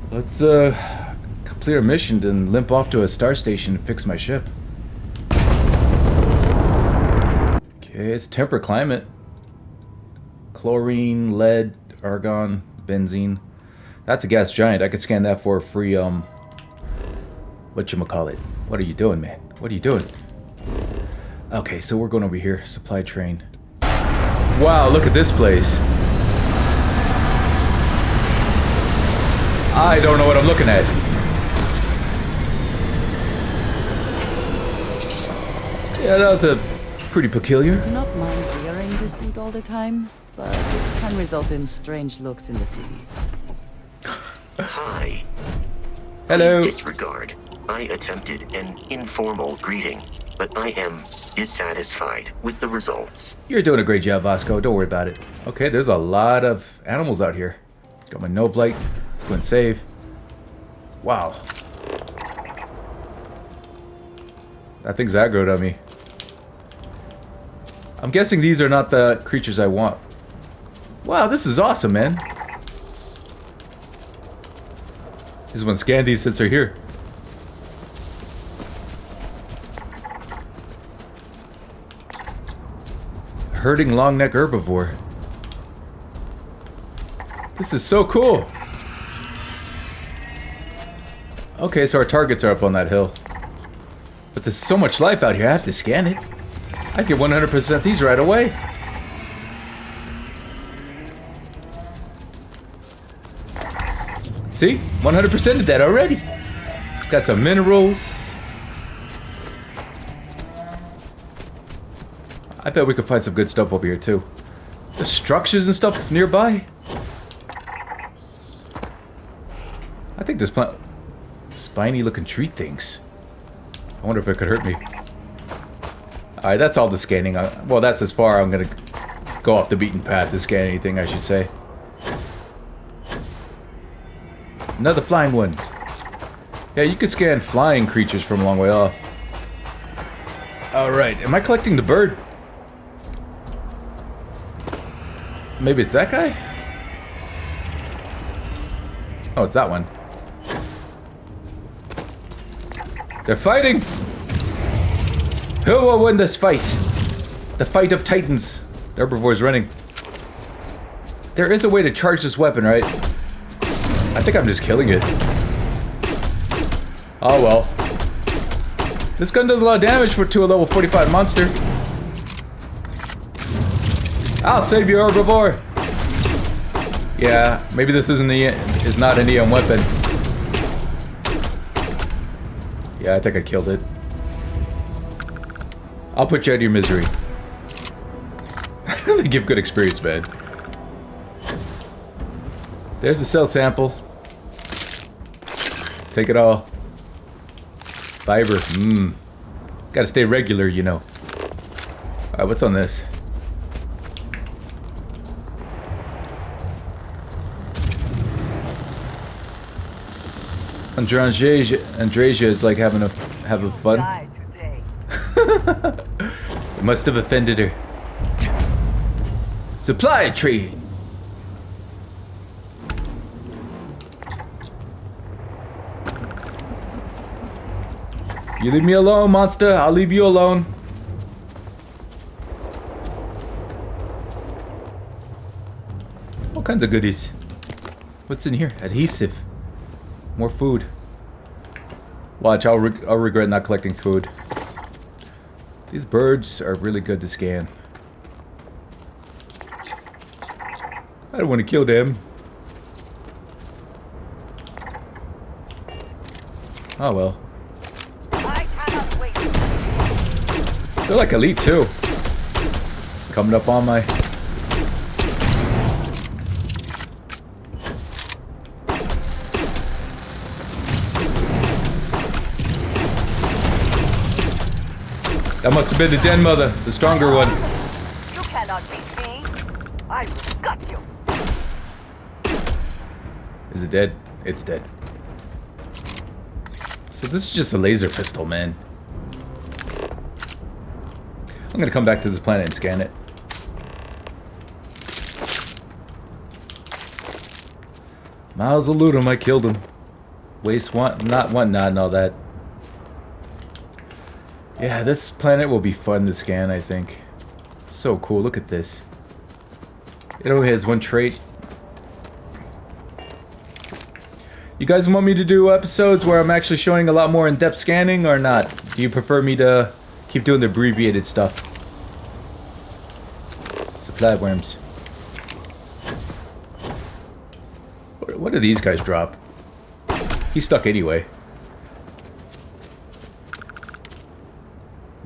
A: Let's complete our mission and limp off to a star station and fix my ship. Okay, it's temperate climate. Chlorine, lead, argon, benzene. That's a gas giant. I could scan that for a free, whatchamacallit. What are you doing, man? What are you doing? Okay, so we're going over here. Supply train. Wow, look at this place. I don't know what I'm looking at. Yeah, that was a pretty peculiar.
B: I do not mind wearing this suit all the time, but it can result in strange looks in the city.
M: Hi.
A: Hello.
M: Please disregard. I attempted an informal greeting, but I am dissatisfied with the results.
A: You're doing a great job, Vasco. Don't worry about it. Okay, there's a lot of animals out here. Got my Novelight Let's go and save. Wow. That thing's aggroed on me. I'm guessing these are not the creatures I want. Wow, this is awesome, man. Just want to scan these since they're here. Herding longneck herbivore. This is so cool. Okay, so our targets are up on that hill. But there's so much life out here, I have to scan it. I get 100% these right away. See? 100% of that already. Got some minerals. I bet we could find some good stuff over here too. The structures and stuff nearby. I think this plant... Spiny looking tree things. I wonder if it could hurt me. Alright, that's all the scanning. Well, that's as far I'm gonna go off the beaten path to scan anything, I should say. Another flying one. Yeah, you can scan flying creatures from a long way off. Alright, am I collecting the bird? Maybe it's that guy? Oh, it's that one. They're fighting! Who will win this fight? The fight of titans. The herbivore's running. There is a way to charge this weapon, right? I think I'm just killing it. Oh well. This gun does a lot of damage to a level 45 monster. I'll save you, herbivore. Yeah, maybe this is not an EM weapon. Yeah, I think I killed it. I'll put you out of your misery. They give good experience, man. There's the cell sample. Take it all. Fiber. Gotta stay regular, you know. Alright, what's on this? Andrasia is like having fun. It must have offended her. Supply tree. You leave me alone, monster. I'll leave you alone. All kinds of goodies. What's in here? Adhesive. More food. Watch, I'll regret not collecting food. These birds are really good to scan. I don't want to kill them. Oh well. They're like elite too. It's coming up on my... That must have been the den mother, the stronger one.
N: You cannot beat me. I got you.
A: Is it dead? It's dead. So this is just a laser pistol, man. I'm gonna come back to this planet and scan it. Miles of loot him, I killed him. Waste not and all that. Yeah, this planet will be fun to scan, I think. So cool, look at this. It only has one trait. You guys want me to do episodes where I'm actually showing a lot more in-depth scanning or not? Do you prefer me to keep doing the abbreviated stuff? Supply worms. What do these guys drop? He's stuck anyway.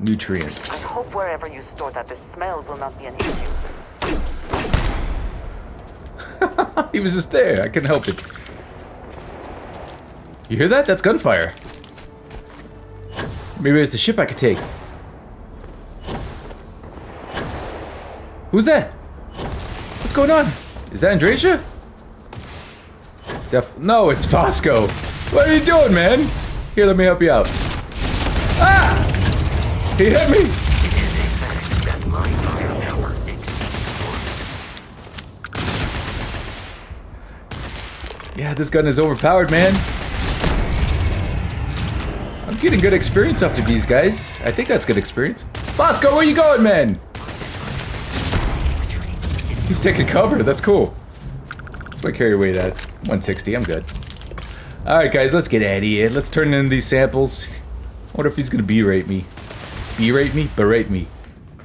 A: Nutrient.
N: I hope wherever you store that the smell will not be an issue.
A: He was just there. I couldn't help it. You hear that? That's gunfire. Maybe it's the ship I could take. Who's that? What's going on? Is that Andrasia? No, it's Fosco. What are you doing, man? Here, let me help you out. Ah! He hit me. Yeah, this gun is overpowered, man. I'm getting good experience off of these guys. I think that's good experience. Fosco, where you going, man? He's taking cover. That's cool. What's my carry weight at? 160. I'm good. Alright, guys, let's get out of here. Let's turn in these samples. I wonder if he's going to berate me. Berate me? Berate me.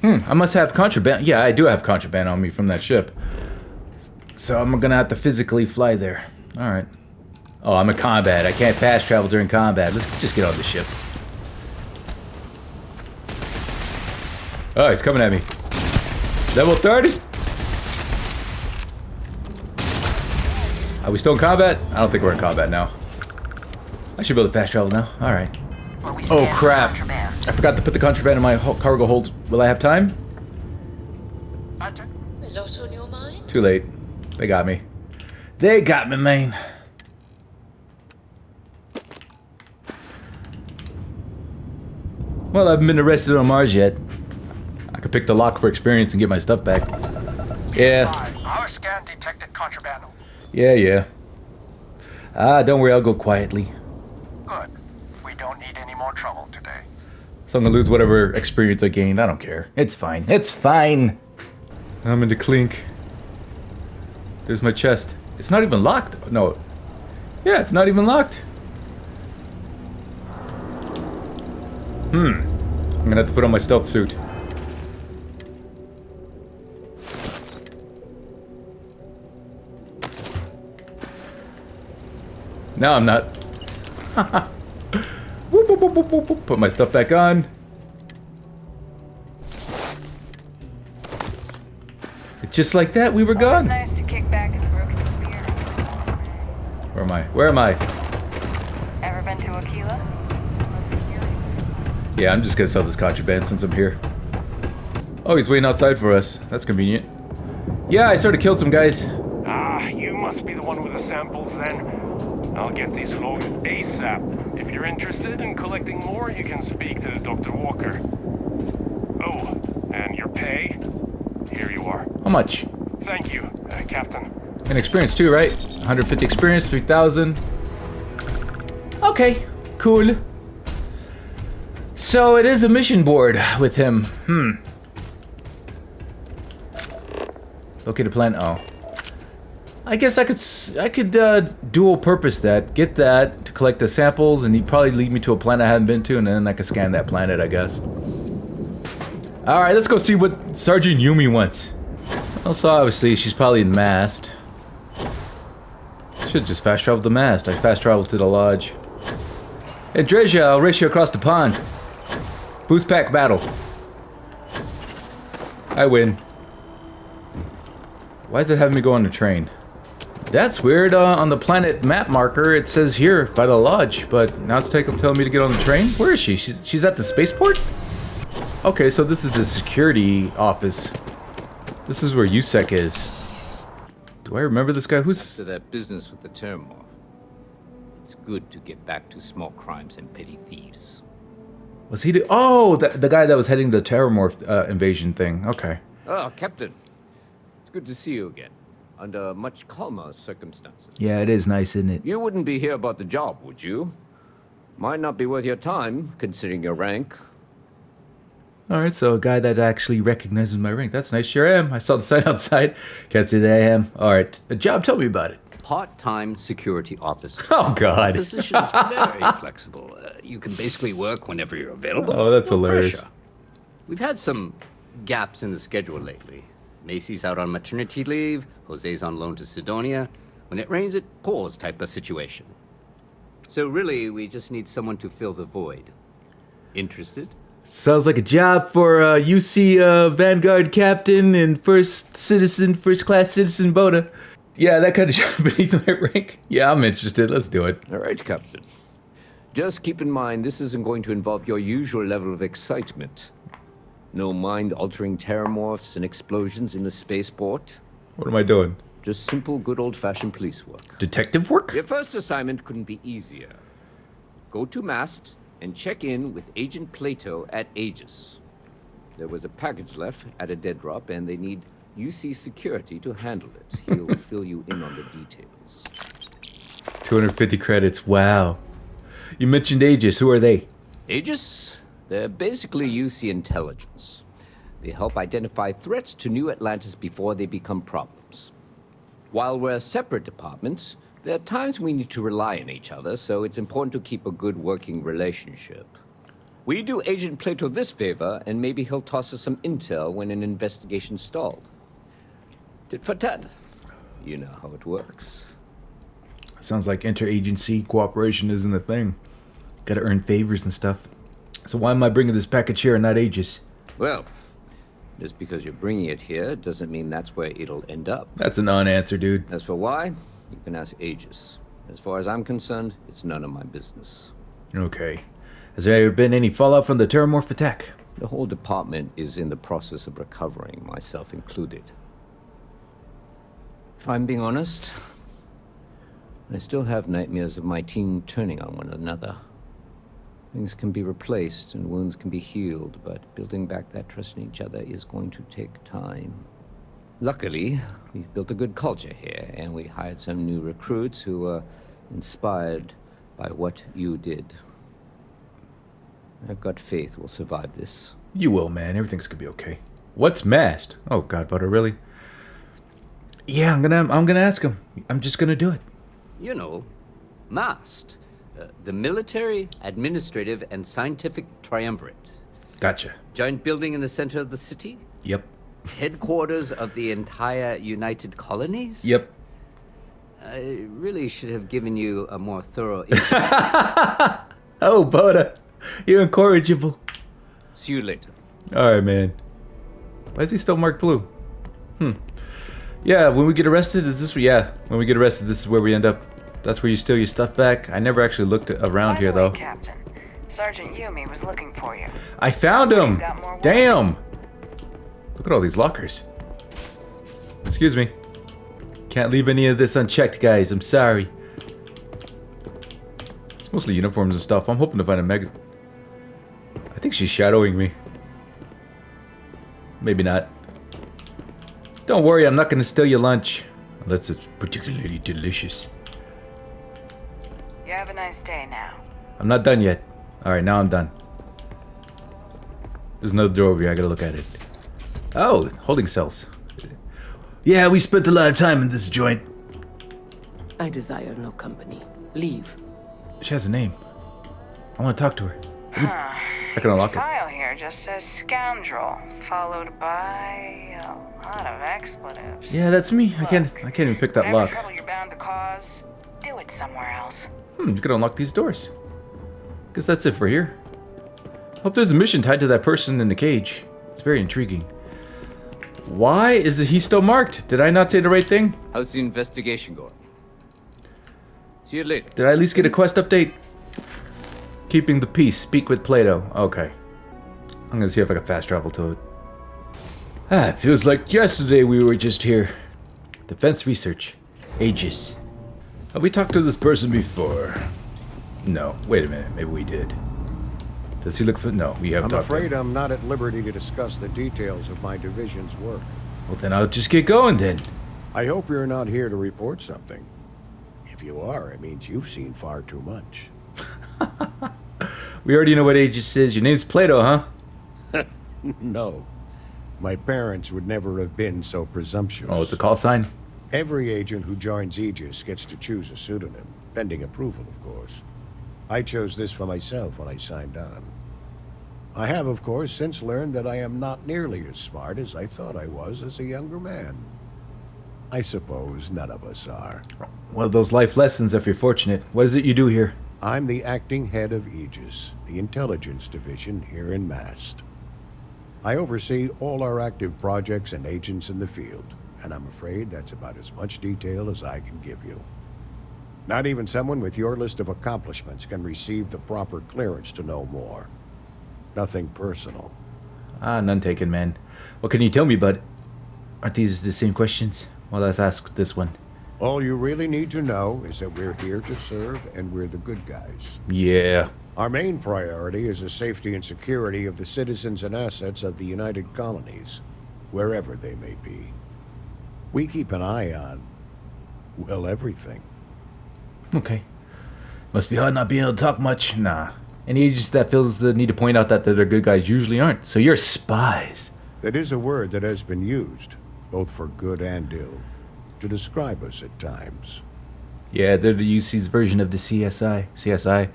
A: I must have contraband. Yeah, I do have contraband on me from that ship. So I'm going to have to physically fly there. Alright. Oh, I'm in combat. I can't fast travel during combat. Let's just get on the ship. Oh, he's coming at me. Level 30? Are we still in combat? I don't think we're in combat now. I should be able to fast travel now. Alright. Oh, crap. I forgot to put the contraband in my cargo hold. Will I have time?
L: A lot on your mind?
A: Too late. They got me. They got me, man. Well, I haven't been arrested on Mars yet. I could pick the lock for experience and get my stuff back. Yeah.
D: Our scan detected contraband.
A: Yeah. Ah, don't worry, I'll go quietly.
D: Good. We don't need any more trouble today.
A: So I'm gonna lose whatever experience I gained. I don't care. It's fine. It's fine. I'm in the clink. There's my chest. It's not even locked. No. Yeah, it's not even locked. I'm gonna have to put on my stealth suit. No, I'm not. Whoop, whoop, whoop, whoop, whoop, whoop. Put my stuff back on. Just like that, we were gone.
O: Nice to kick back at the broken spear.
A: Where am I? Where am I?
O: Ever been to Aquila?
A: Yeah, I'm just gonna sell this contraband since I'm here. Oh, he's waiting outside for us. That's convenient. Yeah, I sort of killed some guys.
P: Ah, you must be the one with the samples then. I'll get these flowing ASAP. If you're interested in collecting more, you can speak to Dr. Walker. Oh, and your pay? Here you are.
A: How much?
P: Thank you, Captain.
A: And experience too, right? 150 experience, 3,000. Okay, cool. So it is a mission board with him. Locate a plan. Oh. I guess I could dual purpose that. Get that to collect the samples, and he'd probably lead me to a planet I haven't been to, and then I could scan that planet, I guess. Alright, let's go see what Sergeant Yumi wants. Also, obviously, she's probably in Mast. Should just fast travel to Mast. I fast travel to the lodge. Hey, Dredja, I'll race you across the pond. Boost pack battle. I win. Why is it having me go on the train? That's weird. On the planet map marker, it says here by the lodge, but now it's telling me to get on the train. Where is she? She's at the spaceport? Okay, so this is the security office. This is where USEC is. Do I remember this guy? Who's...
Q: After that business with the Terramorph, it's good to get back to small crimes and petty thieves.
A: Was he the... Oh, the guy that was heading the Terramorph invasion thing. Okay.
Q: Oh, Captain. It's good to see you again. Under much calmer circumstances.
A: Yeah, it is nice, isn't it?
Q: You wouldn't be here about the job, would you? Might not be worth your time, considering your rank.
A: Alright, so a guy that actually recognizes my rank. That's nice. Sure am. I saw the sign outside. Can't say that I am. Alright. A job, tell me about it.
R: Part-time security officer.
A: Oh, God.
R: The position is very flexible. You can basically work whenever you're available.
A: Oh, that's
R: No
A: hilarious.
R: pressure. We've had some gaps in the schedule lately. Macy's out on maternity leave. Jose's on loan to Sidonia. When it rains, it pours type of situation. So really, we just need someone to fill the void. Interested?
A: Sounds like a job for UC Vanguard Captain and First Class Citizen Boda. Yeah, that kind of job beneath my rank. Yeah, I'm interested. Let's do it.
Q: All right, Captain. Just keep in mind, this isn't going to involve your usual level of excitement. No mind-altering terramorphs and explosions in the spaceport.
A: What am I doing?
Q: Just simple, good old-fashioned police work.
A: Detective work?
Q: Your first assignment couldn't be easier. Go to Mast and check in with Agent Plato at Aegis. There was a package left at a dead drop, and they need UC security to handle it. He'll fill you in on the details.
A: 250 credits. Wow. You mentioned Aegis. Who are they?
Q: Aegis? They're basically UC intelligence. They help identify threats to New Atlantis before they become problems. While we're separate departments, there are times we need to rely on each other, so it's important to keep a good working relationship. We do Agent Plato this favor, and maybe he'll toss us some intel when an investigation stalled. Tit for tat. You know how it works.
A: Sounds like interagency cooperation isn't a thing. Gotta earn favors and stuff. So why am I bringing this package here and not Aegis?
Q: Well, just because you're bringing it here doesn't mean that's where it'll end up.
A: That's a non-answer, dude.
Q: As for why, you can ask Aegis. As far as I'm concerned, it's none of my business.
A: Okay. Has there ever been any fallout from the Terramorph attack?
Q: The whole department is in the process of recovering, myself included. If I'm being honest, I still have nightmares of my team turning on one another. Things can be replaced and wounds can be healed, but building back that trust in each other is going to take time. Luckily, we've built a good culture here, and we hired some new recruits who were inspired by what you did. I've got faith we'll survive this.
A: You will, man. Everything's gonna be okay. What's Mast? Oh God, Butter, really? Yeah, I'm gonna ask him. I'm just gonna do it.
Q: You know, MAST. The Military, Administrative, and Scientific Triumvirate.
A: Gotcha.
Q: Giant building in the center of the city?
A: Yep.
Q: Headquarters of the entire United Colonies?
A: Yep.
Q: I really should have given you a more thorough
A: Oh, Butter. You're incorrigible.
Q: See you later.
A: Alright, man. Why is he still marked blue? Yeah, when we get arrested, is this... Yeah, when we get arrested, this is where we end up. That's where you steal your stuff back. I never actually looked around here, though.
D: Captain, Sergeant Yumi was looking for you.
A: I found him! Damn! Look at all these lockers. Excuse me. Can't leave any of this unchecked, guys. I'm sorry. It's mostly uniforms and stuff. I'm hoping to find a Meg. I think she's shadowing me. Maybe not. Don't worry, I'm not going to steal your lunch. Unless it's particularly delicious.
D: You have a nice day now.
A: I'm not done yet. Alright, now I'm done. There's another door over here. I gotta look at it. Oh, holding cells. Yeah, we spent a lot of time in this joint.
I: I desire no company. Leave.
A: She has a name. I want to talk to her. I can unlock it.
D: File here just says scoundrel, followed by a lot of expletives.
A: Yeah, that's me. I can't even pick that
D: Whatever
A: lock.
D: trouble you're bound to cause, do it somewhere else.
A: You can unlock these doors. Guess that's it for here. Hope there's a mission tied to that person in the cage. It's very intriguing. Why is he still marked? Did I not say the right thing?
Q: How's the investigation going? See you later.
A: Did I at least get a quest update? Keeping the peace. Speak with Plato. Okay. I'm gonna see if I can fast travel to it. It feels like yesterday we were just here. Defense research. Aegis. Have we talked to this person before? No. Wait a minute. Maybe we did. Does he look for... No, we haven't
S: I'm
A: talked to him.
S: afraid I'm not at liberty to discuss the details of my division's work.
A: Well, then I'll just get going then.
S: I hope you're not here to report something. If you are, it means you've seen far too much.
A: We already know what Aegis is. Your name's Plato, huh?
S: No. My parents would never have been so presumptuous.
A: Oh, it's a call sign?
S: Every agent who joins Aegis gets to choose a pseudonym, pending approval, of course. I chose this for myself when I signed on. I have, of course, since learned that I am not nearly as smart as I thought I was as a younger man. I suppose none of us are.
A: One of those life lessons if you're fortunate. What is it you do here?
S: I'm the acting head of Aegis, the intelligence division here in Mast. I oversee all our active projects and agents in the field, and I'm afraid that's about as much detail as I can give you. Not even someone with your list of accomplishments can receive the proper clearance to know more. Nothing personal.
A: None taken, man. What can you tell me, bud? Aren't these the same questions? Well, let's ask this one.
S: All you really need to know is that we're here to serve and we're the good guys.
A: Yeah.
S: Our main priority is the safety and security of the citizens and assets of the United Colonies, wherever they may be. We keep an eye on, well, everything.
A: Okay. Must be hard not being able to talk much. Nah. Any agents that feels the need to point out that they're good guys usually aren't. So you're spies.
S: That is a word that has been used, both for good and ill, to describe us at times.
A: Yeah, they're the UC's version of the CSI.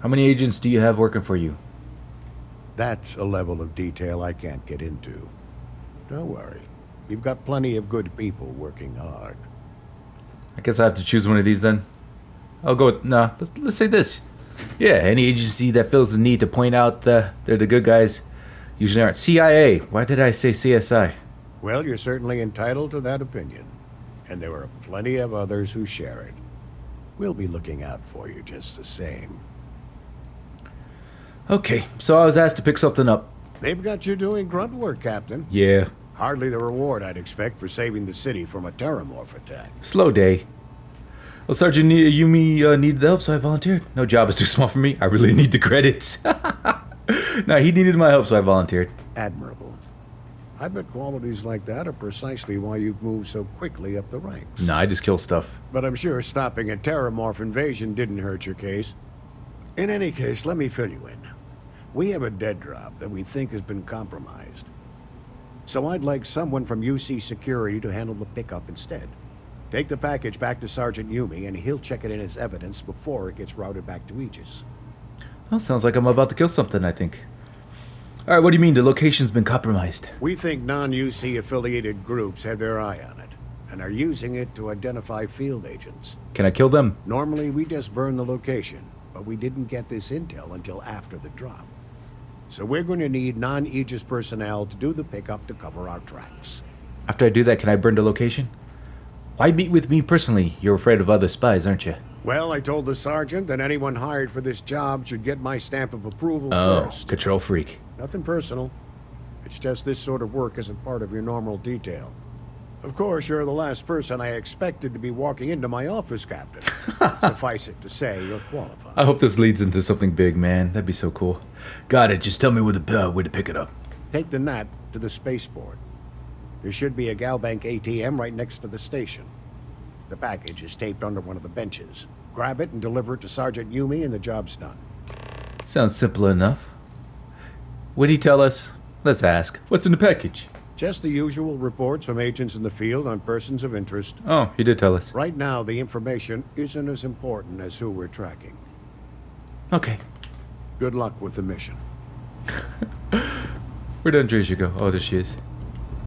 A: How many agents do you have working for you?
S: That's a level of detail I can't get into. Don't worry. We've got plenty of good people working hard.
A: I guess I have to choose one of these then. I'll go with, nah, let's say this. Yeah, any agency that feels the need to point out they're the good guys usually aren't. CIA. Why did I say CSI?
S: Well, you're certainly entitled to that opinion. And there are plenty of others who share it. We'll be looking out for you just the same.
A: Okay, so I was asked to pick something up.
S: They've got you doing grunt work, Captain.
A: Yeah.
S: Hardly the reward I'd expect for saving the city from a terramorph attack.
A: Slow day. Well, Sergeant Yumi needed the help, so I volunteered. No job is too small for me. I really need the credits. No, he needed my help, so I volunteered.
S: Admirable. I bet qualities like that are precisely why you've moved so quickly up the ranks.
A: Nah, I just kill stuff.
S: But I'm sure stopping a terramorph invasion didn't hurt your case. In any case, let me fill you in. We have a dead drop that we think has been compromised. So I'd like someone from UC Security to handle the pickup instead. Take the package back to Sergeant Yumi, and he'll check it in as evidence before it gets routed back to Aegis.
A: Well, sounds like I'm about to kill something, I think. Alright, what do you mean the location's been compromised?
S: We think non-UC affiliated groups have their eye on it, and are using it to identify field agents.
A: Can I kill them?
S: Normally, we just burn the location, but we didn't get this intel until after the drop. So we're going to need non-Aegis personnel to do the pickup to cover our tracks.
A: After I do that, can I burn the location? Why meet with me personally? You're afraid of other spies, aren't you?
S: Well, I told the sergeant that anyone hired for this job should get my stamp of approval first.
A: Control freak.
S: Nothing personal. It's just this sort of work isn't part of your normal detail. Of course, you're the last person I expected to be walking into my office, Captain. Suffice it to say, you're qualified.
A: I hope this leads into something big, man. That'd be so cool. Got it. Just tell me where to pick it up.
S: Take the NAT to the spaceport. There should be a Galbank ATM right next to the station. The package is taped under one of the benches. Grab it and deliver it to Sergeant Yumi and the job's done.
A: Sounds simple enough. What did he tell us? Let's ask. What's in the package?
S: Just the usual reports from agents in the field on persons of interest.
A: Oh, he did tell us.
S: Right now, the information isn't as important as who we're tracking.
A: Okay.
S: Good luck with the mission.
A: Where'd Andrea go? Oh, there she is.